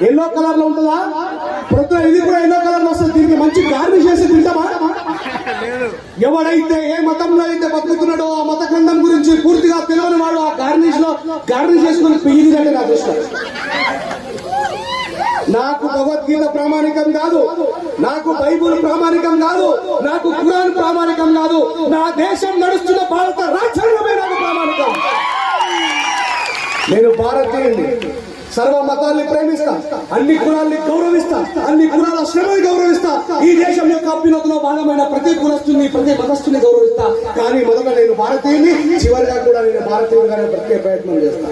ఎల్లో కలర్ లో ఉంటుందా? ప్రొద్దున ఇది కూడా ఎల్లో కలర్ లో వస్తుంది. దీనికి మంచి గార్నిష్ చేసి తింటామా? ఎవడైతే ఏ మతంలో అయితే బతుకుతున్నాడో ఆ మత గ్రంథం గురించి పూర్తిగా తెలియని వాడు ఆ గార్నిష్ చేసుకుని పెయ్యిందంటే నా దృష్టి. నాకు భగవద్గీత ప్రామాణికం కాదు, నాకు బైబుల్ ప్రామాణికం కాదు, నాకు ఖురాన్ ప్రామాణికం కాదు, నా దేశం నడుస్తున్న భారత రాజ్యాంగమే నాకు ప్రామాణికం. నేను భారతీయుడిని, సర్వ మతాల్ని ప్రేమిస్తా, అన్ని కులాల్ని గౌరవిస్తా, అన్ని కులాల శ్రమని గౌరవిస్తా, ఈ దేశం యొక్క అభ్యున్నతిలో భాగమైన ప్రతి కులస్తుని, ప్రతి మతస్థుని గౌరవిస్తా. కానీ మొదట నేను భారతీయుని, చివరిగా కూడా నేను భారతీయుడిగానే బ్రతికే ప్రయత్నం చేస్తా.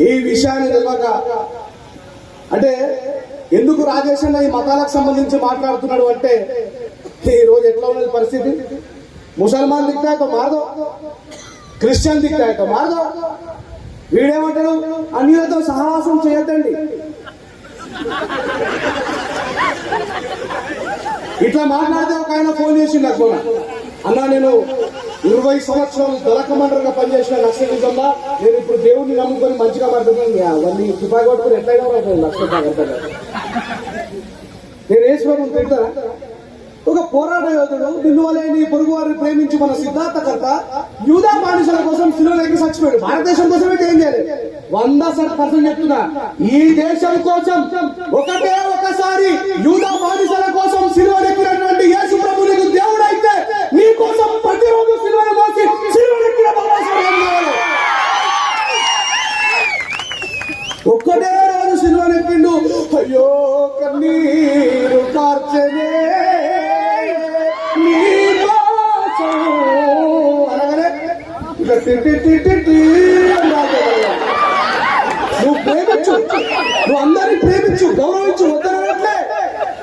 ఈ విషయాన్ని తెలియక అంటే ఎందుకు రాజేష్ అన్న ఈ మతాలకు సంబంధించి మాట్లాడుతున్నాడు అంటే, ఈ రోజు ఎట్లా ఉన్నది పరిస్థితి? ముసల్మాన్ దిక్తాయి తో మారదో, క్రిస్టియన్ దిక్తాయి తో మారదో. వీడేమంటాడు? అన్యులతో సహవాసం చేయొద్దండి. ఇట్లా మాట్లాడితే ఒక ఆయన ఫోన్ చేసి నాకు అన్నా, నేను 20 సంవత్సరాలు దళ కమాండర్గా పనిచేసిన నక్సలిజంలో నేను ఇప్పుడు దేవుడిని నమ్ముకొని మంచిగా మాట్లాడుతున్నాను. అవన్నీ తుపాయి కొట్టుకుని ఎట్లయినా నష్టపోతాను. నేను వేసుకోవడం తింటారా? ఒక పోరాట యోధుడు, నిన్ను వలె నీ పొరుగు వారిని ప్రేమించి మన సిద్ధార్థకర్త యూదా బానిసల కోసం శిలువలోకి చచ్చిపోయాడు. భారతదేశం కోసం అయితే ఏం చేయాలి? 100% చెప్తున్నా, ఈ దేశం కోసం ఒకటే ఒకసారి యూదా బానిసల కోసం శిలువలెక్కినటువంటి నువ్వు ప్రేమించు, నువ్వు అందరినీ ప్రేమించు, గౌరవించు, వద్దనట్లే.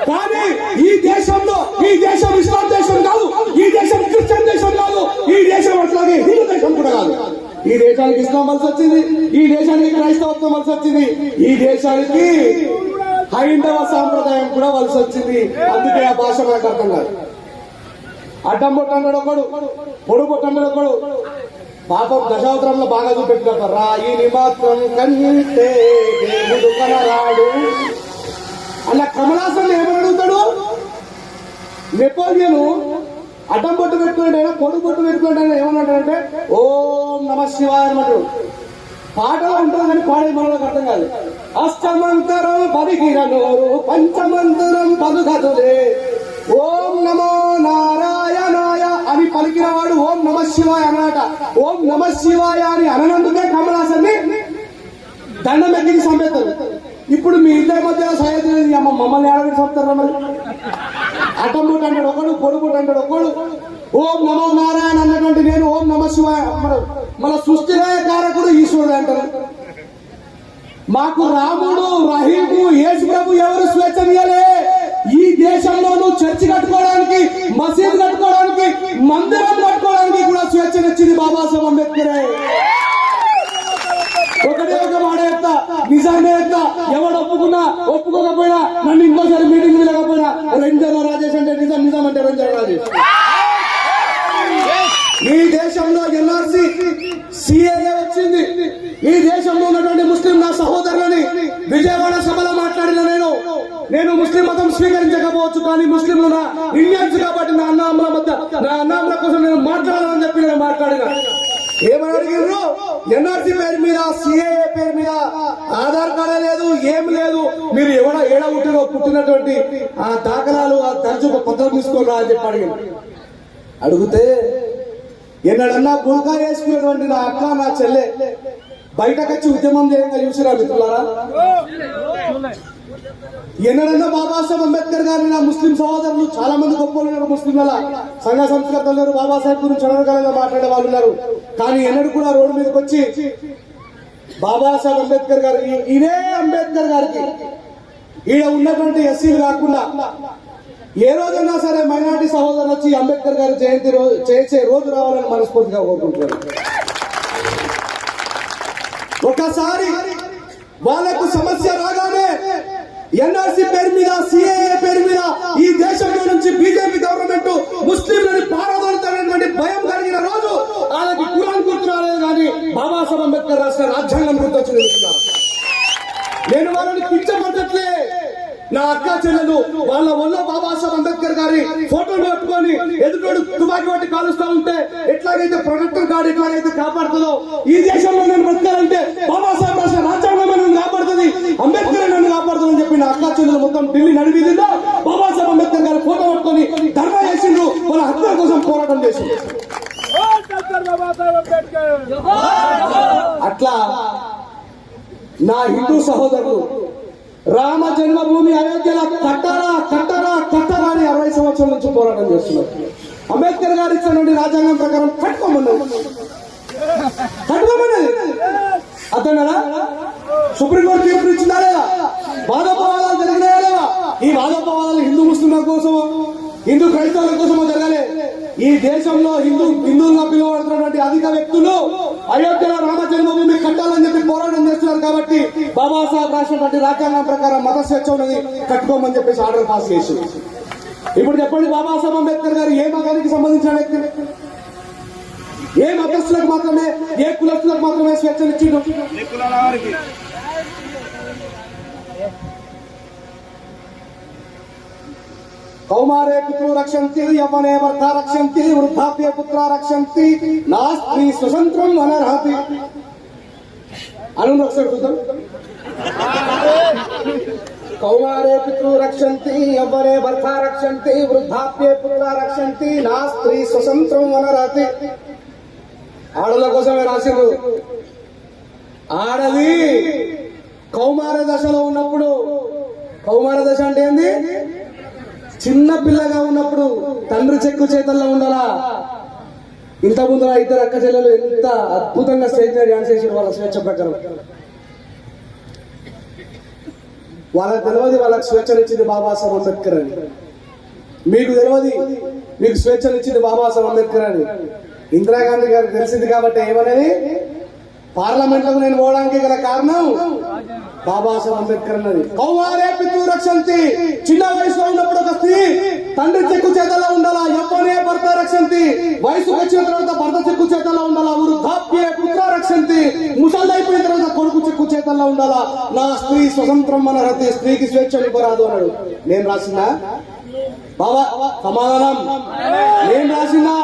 కానీ ఈ దేశంలో, ఈ దేశం ఇస్లాం దేశం కాదు, ఈ దేశం క్రిస్టియన్ దేశం కాదు, ఈ దేశం అట్లాగే హిందూ దేశం కూడా కాదు. ఈ దేశానికి ఇస్లాం వలస వచ్చింది, ఈ దేశానికి క్రైస్తవత్వం వలస వచ్చింది, ఈ దేశానికి హైందవ సాంప్రదాయం కూడా వలస వచ్చింది. అందుకే ఆ భాష మనకు అర్థం కాదు. అడ్డం పొట్టన్నాడు ఒకడు, పొడుగు పొట్టన్నాడు ఒకడు. పాపం దశావతారంలో బాగా చూపెట్టినప్పుడు రాయిని మాత్రం కంటే దేవుడు కనరాడు అలా కమలాసన్ ఏమని అడుగుతాడు? నెపోలియన్ అడ్డం పొట్టు పెట్టుకున్నాడైనా పొడుగు పొట్టు పెట్టుకున్నాడైనా ఏమన్నాడంటే ఓం నమ శివాయ అన్నాడు. పాటలో ఉంటుంది కానీ పాడే మనకు అర్థం కాదు. అష్టమంతరం పదికిరనోరు పంచమంతరం పలుకదులే ఓం నమో నారాయణాయ అని పలికినవాడు ఓం నమ శివాయ అన్నమాట. ఓం నమ శివాయ అని అనందుకే కమలాసన్ని దండం ఎక్కి చంపేస్తారు. ఇప్పుడు మీ ఇద్దరి మధ్య సహాయం మమ్మల్ని ఏడాది చంపుతారా? మరి అడ్డంబుట్ అంటాడు ఒకడు, పొడుగుడు అంటాడు ఒకడు. ఓం నమో నారాయణ అన్నటువంటి నేను ఓం నమ శివాయ మన సృష్టిలయ కారకుడు ఈశ్వరుడు అంటారు. మాకు రాముడు, రహీము, యేసు ప్రభు ఎవరు స్వేచ్ఛనియలే. ఈ దేశంలోనూ చర్చి కట్టుకోవడానికి, మసీదు కట్టుకోవడానికి, మందిరం కట్టుకోవడానికి కూడా స్వేచ్ఛనిచ్చింది బాబాసాహెబ్ అంబేద్కరే. ఒకటే ఒక మాట చెప్తా, నిజామే చెప్తా. ఎవడు ఒప్పుకున్నా ఒప్పుకోకపోయినా, నన్ను ఇంకోసారి మీటింగ్ వెళ్ళకపోయినా రంజన రాజేష్ అంటే నిజం, నిజం అంటే రంజన రాజేష్. ఈ దేశంలో ఎన్ఆర్సీ సిఏఏ వచ్చింది. ఈ దేశంలో ఉన్నటువంటి ముస్లిం నా సహోదరులని విజయవాడ సభలో మాట్లాడిన నేను ముస్లిం మతం స్వీకరించకపోవచ్చు, కానీ ముస్లింలు నా ఇండియన్స్ కాబట్టి నా అన్నాముల మధ్య నా అన్నాముల కోసం నేను మాట్లాడాలని చెప్పి నేను మాట్లాడిన. ఏమని అడిగిర్రు? ఎన్ఆర్సీ పేరు మీద, సిఏఏ పేరు మీద ఆధార్ కార్డే లేదు, ఏమి లేదు, మీరు ఏడ పుట్టినటువంటి ఆ దాఖలాలు, ఆ తరచు పత్రం తీసుకోరా అని చెప్పి అడిగారు. అడిగితే ఎన్నడన్నా బుల్కా వేసుకున్నటువంటి నా అక్క, నా చెల్లె బయటకొచ్చి ఉద్యమం చేయంగా చూసిరా మిత్రులారా? ఎన్నడన్నా బాబాసాహెబ్ అంబేద్కర్ గారిని నా ముస్లిం సహోదరులు చాలా మంది గొప్పలు ముస్లింల సంఘ సంస్కర్తలు బాబాసాహెబ్ గురించి అనర్గళంగా మాట్లాడే వాళ్ళు ఉన్నారు. కానీ ఎన్నడూ కూడా రోడ్డు మీదకి వచ్చి బాబాసాహెబ్ అంబేద్కర్ గారు, ఇదే అంబేద్కర్ గారికి ఈడ ఉన్నటువంటి ఎస్సీలు కాకుండా ఏ రోజైనా సరే మైనార్టీ సహోదరులు వచ్చి అంబేద్కర్ గారి జయంతి చేసే రోజు రావాలని మనస్ఫూర్తిగా కోరుకుంటున్నారు. ఒకసారి వాళ్ళకు సమస్య రాగానే ఎన్ఆర్సీ పేరు మీద, సిఏఏ పేరు మీద ఈ దేశంలో నుంచి బీజేపీ గవర్నమెంట్ ముస్లింలని పారదోలుతానటువంటి భయం కలిగిన రోజు వాళ్ళకి ఖురాన్ గుర్తు రాలేదు, కానీ బాబాసాహెబ్ అంబేద్కర్ రాసిన రాజ్యాంగం గుర్తొచ్చింది. నేను వాళ్ళని కించపడట్లే. నా అక్క చెల్లెలు వాళ్ళ వల్ల బాబాసాహెబ్ అంబేద్కర్ గారి ఫోటోలు పట్టుకొని ఎదుటోడు తుపాకీ పట్టి కాలుస్తా ఉంటే ఎట్లాగైతే ప్రొటెక్టర్ గార్డ్ ఎట్లాగైతే కాపాడుతుందో ఈ దేశంలో నేను బతకాలంటే బాబాసాహెబ్ రాసిన రాజ్యాంగమే నన్ను కాపాడుతుంది, అంబేద్కర్ నన్ను కాపాడుతుందని చెప్పి నా అక్క చెల్లెలు మొత్తం ఢిల్లీ నడివీధిలో బాబాసాహెబ్ అంబేద్కర్ గారి ఫోటో పట్టుకొని ధర్నా చేసిండ్రు, వాళ్ళ హక్కుల కోసం పోరాటం చేసిండ్రు. అట్లా నా హిందూ సహోదరులు రామ జన్మభూమి అయోధ్యలో కట్టరా కట్టరా కట్టరా అని 60 సంవత్సరాల నుంచి పోరాటం చేస్తున్నారు. అంబేద్కర్ గారు ఇచ్చినటువంటి రాజ్యాంగం ప్రకారం కట్టుకోమన్నది. అతను సుప్రీంకోర్టు తీర్పు ఇచ్చిందా లేదా? వాదోపవాదాలు జరిగినాయా లేదా? ఈ వాదోపవాదాలు హిందూ ముస్లింల కోసమో, హిందూ క్రైస్తవుల కోసమో జరగలే. ఈ దేశంలో హిందువులుగా పిలువబడుతున్నటువంటి అధిక వ్యక్తులు అయోధ్యలో రామ జన్మభూమి కట్టాలని చెప్పి పోరాటం చేస్తున్నారు. కాబట్టి బాబాసాహెబ్ రాసినటువంటి రాజ్యాంగం ప్రకారం మత స్వేచ్ఛ ఉన్నది, కట్టుకోమని చెప్పేసి ఆర్డర్ పాస్ చేసి. ఇప్పుడు చెప్పండి, బాబాసాహెబ్ అంబేద్కర్ గారు ఏ మతానికి సంబంధించిన వ్యక్తి? ఏ మతస్థులకు మాత్రమే, ఏ కులస్తులకు మాత్రమే స్వేచ్ఛనిచ్చిండు? కౌమారే పుత్రు రక్షంతి, యవ్వనే భర్త రక్షంతి, వృద్ధాప్య పుత్ర రక్షంతి, నాస్త్రీ స్వతంత్రం అనర్హతి. అను ఒకసారి చూద్దాం. కౌమారే పితృ రక్షంతి, యవ్వనే భర్త రక్షంతి, వృద్ధాప్య పుత్ర రక్షంతి, నాస్త్రీ స్వతంత్రం అనర్హతి. ఆడల కోసమే రాసిండు. ఆడది కౌమార దశలో ఉన్నప్పుడు, కౌమార దశ అంటే ఏంది? చిన్న పిల్లగా ఉన్నప్పుడు తండ్రి చెక్కు చేతల్లో ఉండాలా. ఇంత ముందు ఇద్దరు అక్క చెల్లెలు ఎంత అద్భుతంగా స్టేజ్ మీద డాన్స్ చేసారు వాళ్ళ స్వేచ్ఛ ప్రకారం. వాళ్ళకి తెలియదు వాళ్ళకి స్వేచ్ఛనిచ్చింది బాబాసాహెబ్ అంబేద్కర్ అని. మీకు తెలియదు మీకు స్వేచ్ఛనిచ్చింది బాబాసాహెబ్ అంబేద్కర్ అని. ఇందిరాగాంధీ గారికి తెలిసింది కాబట్టి ఏమనేది, పార్లమెంట్ లో నేను పోవడానికి గల కారణం బాబాసాహెబ్ అంబేద్కర్ అన్నది. కౌమారే పితృ రక్షంతి, చిన్న వయసులో ఉన్నప్పుడు ఒక స్త్రీ తండ్రి చెక్కు చేతల్లో ఉండాలా, యవ్వనే భర్త రక్షంతి, వయసు వచ్చిన తర్వాత భర్త చెక్కు చేతల్లో ఉండాలా, వృద్ధాప్యే పుత్ర రక్షంతి, ముసళ్ళైపోయిన తర్వాత కొడుకు చెక్కు చేతల్లో ఉండాలా, నా స్త్రీ స్వతంత్రం మన రద్దు, స్త్రీకి స్వేచ్ఛ ఇవ్వరాదు అన్నాడు. నేను రాసిందా బాబా సమాధానం? నేను రాసిందా?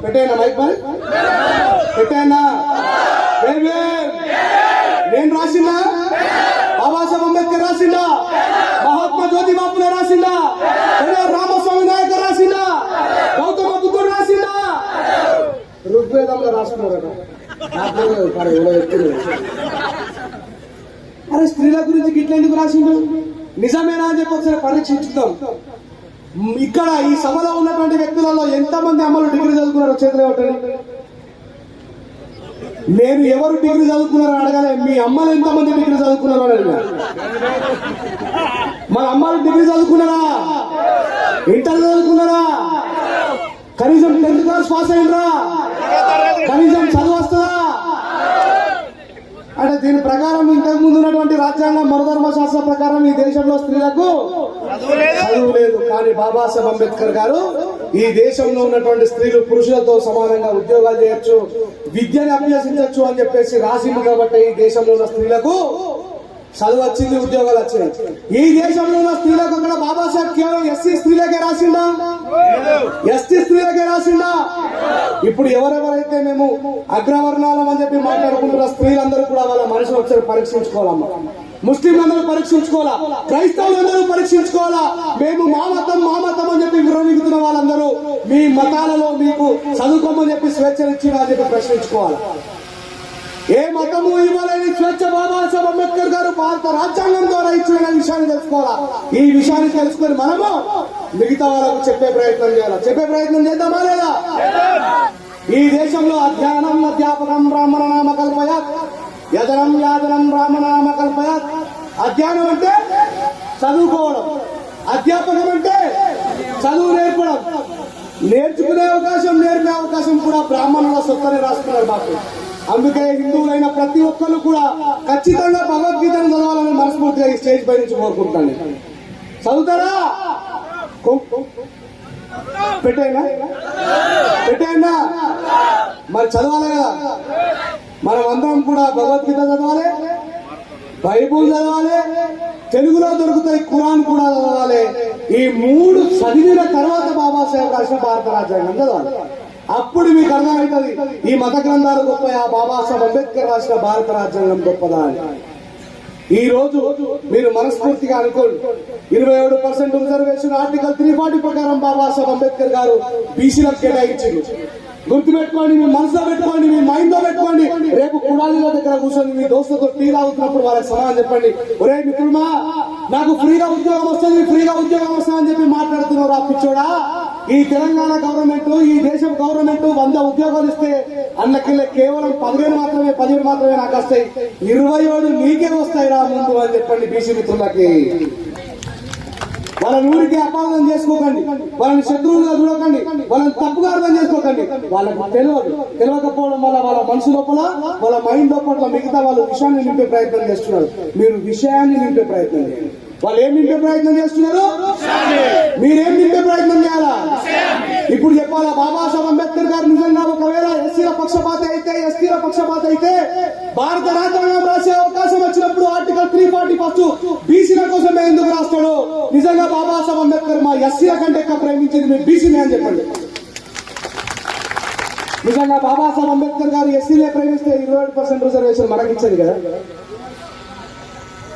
పెట్టేనా మైక్ మరి పెట్టేనా? నేను రాసిందా? బాబాసాహెబ్ అంబేద్కర్ రాసిందా? మహాత్మా జ్యోతిబా ఫులే రాసిందా? రామస్వామి నాయకర్ రాసిందా? గౌతమ బుద్ధుడు రాసిందా? ఋగ్వేదంలో రాసుకున్నారట. అరే స్త్రీల గురించి గిట్ల ఎందుకు రాసిండు? నిజమేనా అని చెప్పి ఒకసారి పరీక్షించుతాం. ఇక్కడ ఈ సభలో ఉన్నటువంటి వ్యక్తులలో ఎంతమంది అమ్మలు డిగ్రీ చదువుకున్నారో చేతులు ఇవ్వండి. నేను ఎవరు డిగ్రీ చదువుకున్నారో అడగాలి, మీ అమ్మలు ఎంతమంది డిగ్రీ చదువుకున్నారో అని అడిగా. మన అమ్మలు డిగ్రీ చదువుకున్నారా? ఇంటర్ చదువుకున్నారా? కనీసం 10th క్లాస్ పాస్ అయినరా? కనీసం చదువు వస్తుందా? అంటే దీని ప్రకారం ఇంతకు ముందు ఉన్నటువంటి రాజ్యాంగం మనధర్మ శాస్త్ర ప్రకారం ఈ దేశంలో స్త్రీలకు చదువు లేదు. కానీ బాబాసాహెబ్ అంబేద్కర్ గారు ఈ దేశంలో ఉన్నటువంటి స్త్రీలు పురుషులతో సమానంగా ఉద్యోగాలు చేయొచ్చు, విద్యను అభ్యసించవచ్చు అని చెప్పేసి రాసింది. కాబట్టి ఈ దేశంలో ఉన్న స్త్రీలకు చదువు వచ్చింది, ఉద్యోగాలు వచ్చినాయి. ఈ దేశంలో ఉన్న స్త్రీలకు అక్కడ బాబాసాహెబ్ కేవలం ఎస్సీ స్త్రీలకే రాసిండా? ఎస్టీ స్త్రీలకే రాసిండా? ఇప్పుడు ఎవరెవరైతే మేము అగ్రవర్ణాలం అని చెప్పి మాట్లాడుకుంటున్న స్త్రీలందరూ కూడా వాళ్ళ మనసును ఒకసారి పరీక్షించుకోవాలమ్మా. ముస్లింలందరూ పరీక్షించుకోవాలా, క్రైస్తవులందరూ పరీక్షించుకోవాలా. మేము మా మతం అని చెప్పి విరమిగుతున్న వాళ్ళందరూ మీ మతాలలో మీకు చదువుకోమని చెప్పి స్వేచ్ఛనిచ్చిన అని చెప్పి ప్రశ్నించుకోవాలా. ఏ మతము ఇవ్వలేని స్వేచ్ఛ బాబాసాహెబ్ అంబేద్కర్ గారు భారత రాజ్యాంగం ద్వారా ఇచ్చిన విషయాన్ని తెలుసుకోవాలా. ఈ విషయాన్ని తెలుసుకొని మనము మిగతా వాళ్ళకు చెప్పే ప్రయత్నం చేయాలా. చెప్పే ప్రయత్నం చేద్దామా లేదా? ఈ దేశంలో అధ్యయనం అధ్యాపకం బ్రాహ్మణ నామ కల్పయాత్, యదనం యాదనం బ్రాహ్మణ నామ కల్పయాత్. అధ్యయనం అంటే చదువుకోవడం, అధ్యాపకం అంటే చదువు నేర్పడం. నేర్చుకునే అవకాశం, నేర్పే అవకాశం కూడా బ్రాహ్మణుల సొత్తనే రాస్తున్నారు మాకు. అందుకే హిందువులైన ప్రతి ఒక్కరు కూడా ఖచ్చితంగా భగవద్గీతను చదవాలని మనస్ఫూర్తిగా ఈ స్టేజ్ పై నుంచి కోరుకుంటాను. చదువుతారా? పెట్టేనా? మరి చదవాలి కదా. మనం అందరం కూడా భగవద్గీత చదవాలి, బైబుల్ చదవాలి, తెలుగులో దొరుకుతాయి ఖురాన్ కూడా చదవాలి. ఈ 3 చదివిన తర్వాత బాబాసాహెబ్ రాసిన భారత రాజ్యాంగం చదవాలి. అప్పుడు మీకు అర్థమవుతుంది ఈ మత గ్రంథాలు గొప్పయా, బాబాసాహెబ్ అంబేద్కర్ రాసిన భారత రాజ్యాంగం గొప్పదా అని. ఈ రోజు మీరు మనస్ఫూర్తిగా అనుకోండి, 27% రిజర్వేషన్ ఆర్టికల్ 340 ప్రకారం బాబాసాహెబ్ అంబేద్కర్ గారు బీసీలకు కేటాయించారు. గుర్తుపెట్టుకోండి, మీ మనసులో పెట్టుకోండి, మీ మైండ్ లో పెట్టుకోండి. రేపు కుడాలీల దగ్గర కూర్చొని మీ దోస్తులతో టీ తాగుతున్నప్పుడు వాళ్ళకి సమాధానం చెప్పండి. ఒరే మిత్రుమా, నాకు ఫ్రీగా ఉద్యోగం వస్తుంది, ఫ్రీగా ఉద్యోగం వస్తుంది అని చెప్పి మాట్లాడుతున్నారు ఆ పిచ్చోడా. ఈ తెలంగాణ గవర్నమెంట్, ఈ దేశం గవర్నమెంట్ 100 ఉద్యోగాలు ఇస్తే అన్నకెళ్ళే కేవలం 15 మాత్రమే నాకు వస్తాయి, 27 నీకే వస్తాయి రా ముందు అని చెప్పండి బీసీ మిత్రులకి. వాళ్ళని ఊరికి అపార్థం చేసుకోకండి, వాళ్ళని శత్రువులుగా చూడకండి, వాళ్ళని తప్పుగా అర్థం చేసుకోకండి. వాళ్ళకి తెలియకపోవడం వల్ల వాళ్ళ మనసు లోపల, వాళ్ళ మైండ్ లోపల మిగతా వాళ్ళ విషయాన్ని నింపే ప్రయత్నం చేస్తున్నారు. మీరు విషయాన్ని నింపే ప్రయత్నం చేయండి. వాళ్ళు ఏం నింపే ప్రయత్నం చేస్తున్నారు? మీరేం నింపే ప్రయత్నం చేయాలా? ఇప్పుడు చెప్పాలా, బాబాసాహెబ్ అంబేద్కర్ గారు నిజంగా ఒకవేళ ఎస్సీల పక్షపాత అయితే, ఎస్టీల పక్షపాత అయితే భారత రాజ్యాంగం రాసే అవకాశం వచ్చినప్పుడు ఆర్టికల్ 340 ఫస్ట్ బీసీల కోసమే ఎందుకు రాస్తాడు? నిజంగా బాబాసాహెబ్ అంబేద్కర్ మా ఎస్సీల కంటే ఎక్కువ ప్రేమించింది మీ బీసీనే అని చెప్పండి. నిజంగా బాబాసాహెబ్ అంబేద్కర్ గారు ఎస్సీలే ప్రేమిస్తే 27% రిజర్వేషన్ మనకిచ్చేది కదా.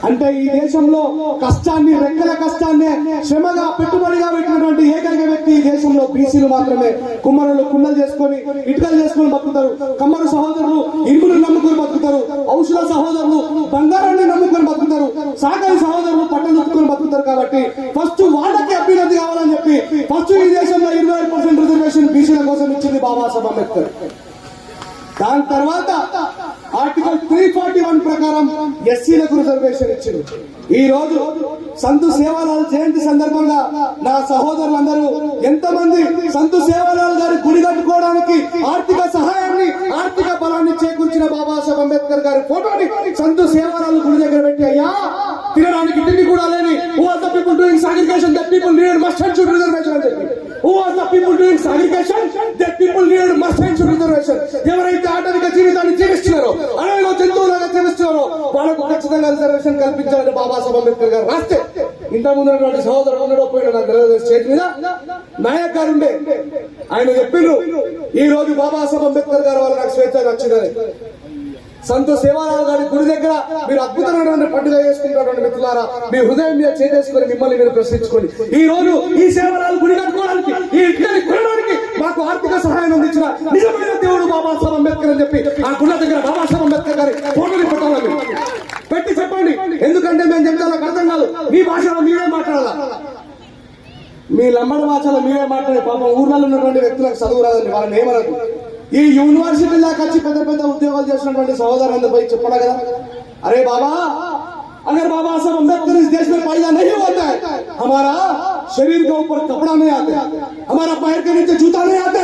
అంటే ఈ దేశంలో కష్టాన్ని, రెక్కల కష్టాన్ని శ్రమగా పెట్టుబడిగా పెట్టినటువంటి ఏకైక వ్యక్తి ఈ దేశంలో బీసీలు మాత్రమే. కుమ్మరులు కుండలు చేసుకొని, ఇటుకలు చేసుకొని బతుకుతారు. కమ్మరు సహోదరులు ఇనుములు నమ్ముకొని బతుకుతారు. ఔషధ సహోదరులు బంగారాన్ని నమ్ముకొని బతుకుతారు. సాగరి సహోదరులు పట్టలు నమ్ముకొని బతుకుతారు. కాబట్టి ఫస్ట్ వాళ్ళకి అభ్యున్నతి కావాలని చెప్పి ఫస్ట్ ఈ దేశంలో 25% రిజర్వేషన్ బీసీల కోసం కోసం ఇచ్చింది బాబాసాహెబ్ అంబేద్కర్. దాని తర్వాత ఆర్టికల్ 341 ప్రకారం ఎస్సీలకు రిజర్వేషన్ ఇచ్చింది. ఈ రోజు సంతు సేవాలాల్ జయంతి సందర్భంగా నా సహోదరులందరూ ఎంతమంది సంతు సేవాలాల్ గారి గుడి కట్టుకోవడానికి ఆర్థిక సహాయాన్ని, ఆర్థిక బలాన్ని చేకూర్చిన బాబాసాహెబ్ అంబేద్కర్ గారి ఫోటోని సంతు సేవాలాల్ గుడి దగ్గర పెట్టి, అయ్యా తినడానికి తిండి కూడా లేని who are the people doing segregation that people needed must and should reservation అని చెప్పి, who are the people doing segregation that people needed must and should reservation. ఎవరైతే ఆటవిక జీవితాన్ని జీవిస్తున్నారో, అడవిలో జంతువులాగా జీవిస్తున్నారో వాళ్ళకు ఖచ్చితంగా రిజర్వేషన్ కల్పించాలని బాబాసాహెబ్ అంబేద్కర్ గారు రాస్తే, ఇంత ముందున్నటువంటి సహోదరుడు ఉన్నాడో పోయిన నాకు స్టేట్ మీద నాయక్ గారు ఉండే, ఆయన చెప్పిండ్రు ఈ రోజు బాబాసాహెబ్ అంబేద్కర్ గారు వల్ల నాకు స్వేచ్ఛ వచ్చిందని. సంతు సేవాలాల్ గారి గుడి దగ్గర మీరు అద్భుతమైనటువంటి పండుగ చేసుకుంటున్నటువంటి మిత్రులారా, మీ హృదయం మీద చేసేసుకొని మిమ్మల్ని మీరు ప్రశ్నించుకోండి. ఈ రోజు ఈ సేవాలాల్ గుడి కట్టుకోవడానికి, ఈ ఇళ్ళని కొనడానికి మాకు ఆర్థిక సహాయం అందించిన నిజమైన దేవుడు బాబాసాహెబ్ అంబేద్కర్ అని చెప్పి ఆ గుళ్ళ దగ్గర బాబాసాహెబ్ అంబేద్కర్ గారి ఫోటోని పెట్టాలి, పెట్టి చెప్పండి. ఎందుకంటే మేము చెప్తే నాకు అర్థం కాదు, మీ భాషలో మీరే మాట్లాడాలా, మీ లంబడి భాషలో మీరే మాట్లాడే. పాపం ఊర్లలో ఉన్నటువంటి వ్యక్తులకు చదువు రాదండి, వాళ్ళని ఏమనదు. ఈ యూనివర్సిటీలోకి వచ్చి పెద్ద పెద్ద ఉద్యోగాలు చేసినటువంటి సహోదరులందరూ పోయి చెప్పడా కదా, अरे बाबा अगर बाबा साहब अम्बेडकर इस देश में पैदा नहीं होता है, हमारा शरीर के ऊपर कपड़ा नहीं आता, हमारा पैर के नीचे जूता नहीं आता,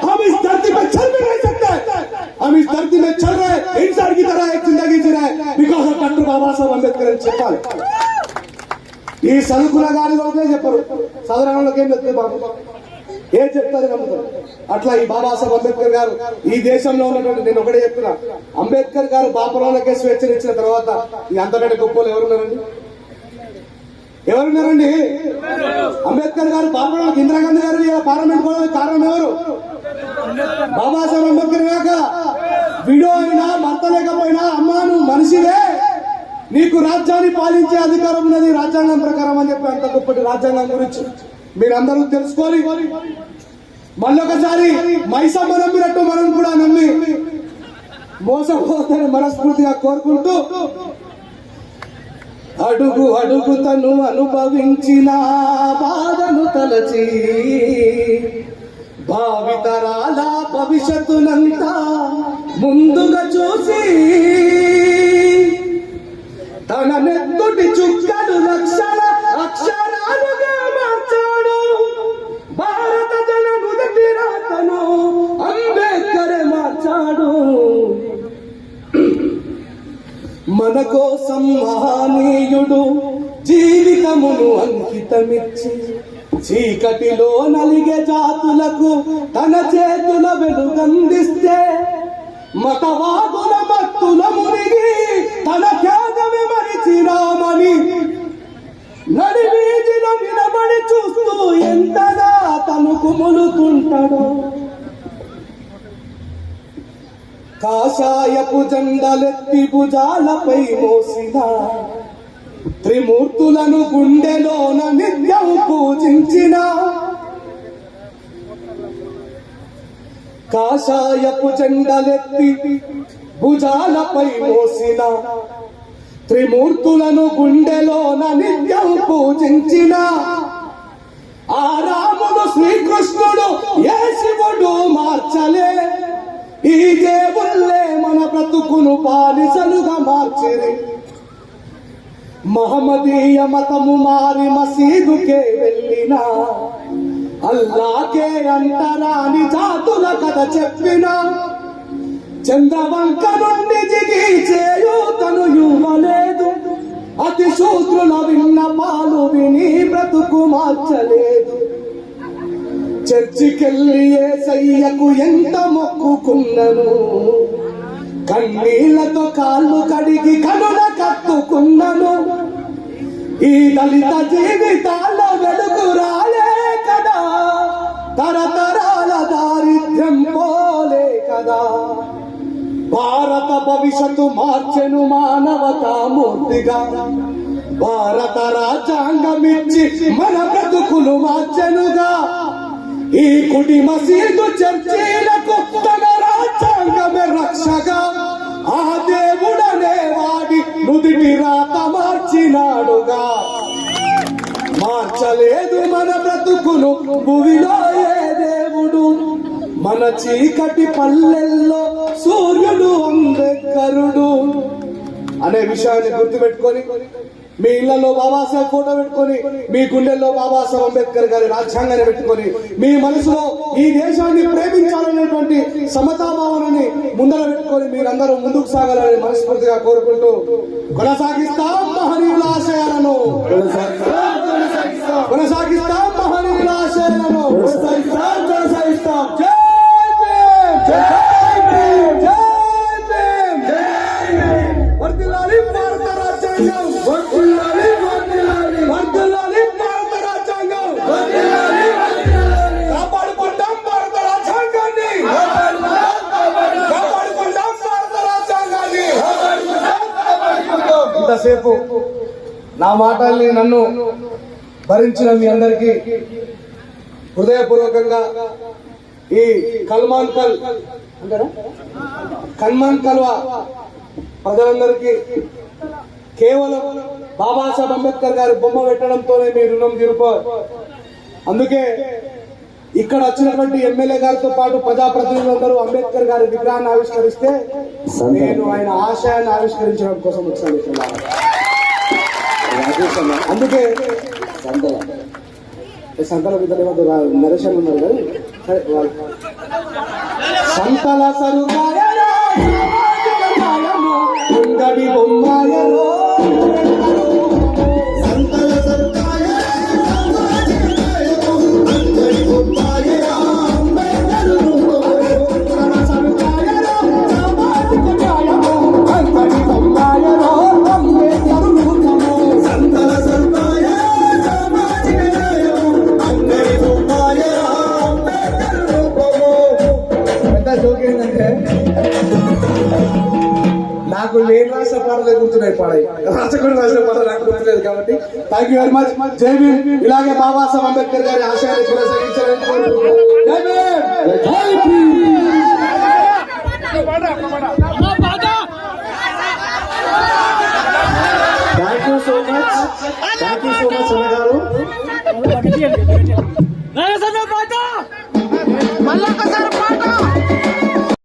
हम इस धरती पर चल भी नहीं सकते, हम इस धरती में चल रहे इंसान की तरह एक जिंदगी जी रहे बिकॉज ऑफ डॉक्टर बाबा साहब अम्बेडकर అని చెప్పాలి. ఈ చదువుకున్న గారి లోపలే చెప్పరు, సాధారణలోకి ఏం చెప్తారు బాబు, ఏం చెప్తారు నమ్ముతారు. అట్లా ఈ బాబాసాహెబ్ అంబేద్కర్ గారు ఈ దేశంలో ఉన్నటువంటి, నేను ఒకటే చెప్తున్నా, అంబేద్కర్ గారు బాపురాలకే స్వేచ్ఛనిచ్చిన తర్వాత ఈ అంతకంటే గొప్పలు ఎవరున్నారండి? ఎవరున్నారండి? అంబేద్కర్ గారు బాపురాలకు ఇందిరాగాంధీ గారు పార్లమెంట్ కూడా కారణం ఎవరు? బాబాసాహెబ్ అంబేద్కర్ గాక విడో అయినా భర్త లేకపోయినా అమ్మా నువ్వు మనిషివే, నీకు రాజ్యాన్ని పాలించే అధికారం ఉన్నది రాజ్యాంగం ప్రకారం అని చెప్పి అంత గొప్పటి రాజ్యాంగం గురించి మీరందరూ తెలుసుకోవాలి. మళ్ళొకసారి మైసమ్మ నమ్మినట్టు మనం కూడా నమ్మి మోసపోతానని మనస్ఫూర్తిగా కోరుకుంటూ, అడుగు అడుగు తను అనుభవించిన బాధను తలచి భావితరాల భవిష్యత్తునంతా ముందుగా చూసి తన నెత్తుటి చుక్కలు లక్షల అక్షరాలుగా మార్చాడు భారత జన నుదిటి రాతను అంబేద్కర్ మార్చాడు. మన కోసం మహనీయుడు జీవితమును అంకితమిచ్చి చీకటిలో నలిగే జాతులకు తన చేతుల వెలుగందిస్తే మతవాదుల మత్తుల మునిగి తన త్యాగమే మరిచిరామని నడివీధిలో నిలబడి చూస్తూ ఎంతగా తను కుములుతుంటాడు. కాషాయపు జెండలెత్తి భుజాలపై మోసిన త్రిమూర్తులను గుండెలోన నిత్యం పూజించిన, కాషాయపు జెండలెత్తి భుజాలపై మోసిన త్రిమూర్తులను గుండెలోన నిత్యం పూజించిన, ఆ రాముడు శ్రీకృష్ణుడు ఏ శివుడు మార్చలే, ఈ దేవుళ్ళే మన బ్రతుకును బానిసలుగా మార్చిరి. మహమ్మదీయ మతము మారి మసీదుకే వెళ్ళినా అల్లాకే అంటరాని జాతుల కథ చెప్పిన, చంద్రవంక నుండి దిగి చేయూతను ఇవ్వలేదు, అతి శూద్రుల విన్నపాలు విని బ్రతుకు మార్చలేదు. చర్చికెళ్ళి యేసయ్యకు ఎంత మొక్కుకున్నను, కన్నీళ్లతో కాళ్ళు కడిగి కనుల కత్తుకున్నను, ఈ దళిత జీవితాల్లో వెలుగు రాలే కదా, తరతరాల దారిద్ర్యం పోలే కదా. భారత భవిష్యత్తు మార్చెను మానవతామూర్తిగా, భారత రాజ్యాంగమిచ్చి మన బ్రతుకులు మార్చెనుగా. ఈ కుడి మసీదు చర్చీలకు తన రాజ్యాంగమే రక్షగా, ఆ దేవుడనే వాడి నుదిటి రాత మార్చినాడుగా. మార్చలేదు మన బ్రతుకును భూమిలో ఏ దేవుడు, మన చీకటి పల్లెల్లో సూర్యుడు అంబేద్కరుడు అనే విషయాన్ని గుర్తుపెట్టుకొని మీ ఇళ్లలో బాబాసాహెబ్ ఫోటో పెట్టుకొని మీ గుండెల్లో బాబాసాహెబ్ అంబేద్కర్ గారి రాజ్యాంగాన్ని పెట్టుకొని మీ మనసులో ఈ దేశాన్ని ప్రేమించాలనేటువంటి సమతాభావనని ముందర పెట్టుకొని మీరందరూ ముందుకు సాగాలని మనస్ఫూర్తిగా కోరుకుంటూ కొనసాగిస్తాం మహనీయుల ఆశయాలను కొనసాగిస్తాం మహనీయుల ఆశయాలను కొనసాగిస్తాం. జై భీమ్! జై భీమ్! జై భీమ్! వర్ధిల్లాలి భారత రాజ్యాంగం! వర్ధిల్లాలి భారత రాజ్యాంగం! కాపాడుకుంటాం భారత రాజ్యాంగాన్ని! కాపాడుకుంటాం భారత రాజ్యాంగాన్ని! ఇంతసేపు నా మాటల్ని నన్ను భరించిన మీ అందరికీ హృదయపూర్వకంగా ఈ కల్మాన్ కల్వా ప్రజలందరికీ కేవలం బాబాసాహెబ్ అంబేద్కర్ గారి బొమ్మ పెట్టడంతోనే మీ రుణం తీరుకో. అందుకే ఇక్కడ వచ్చినటువంటి ఎమ్మెల్యే గారితో పాటు ప్రజాప్రతినిధులందరూ అంబేద్కర్ గారి విగ్రహాన్ని ఆవిష్కరిస్తే నేను ఆయన ఆశయాన్ని ఆవిష్కరించడం కోసం వచ్చాను. అందుకే సంతల నరేషన్ ఉన్నారు కానీ సంతల సరుకాయలో ఉండడి బొమ్మాయలో సంతల ఏంటంటే నాకు నేను రాసిన పాటలే గుర్తున్నాయి, పాడాయి రాసకుండా రాసిన పాటలు నాకు గుర్తులేదు. కాబట్టి థ్యాంక్ యూ వెరీ మచ్. జై భీమ్. ఇలాగే బాబాసాహెబ్ అంబేద్కర్ గారి ఆశయాన్ని కొనసాగించాలని కోరుకుంటున్నాను. జై భీమ్! జై Bhim! Thank you so much. Thank you so much అన్న గారు.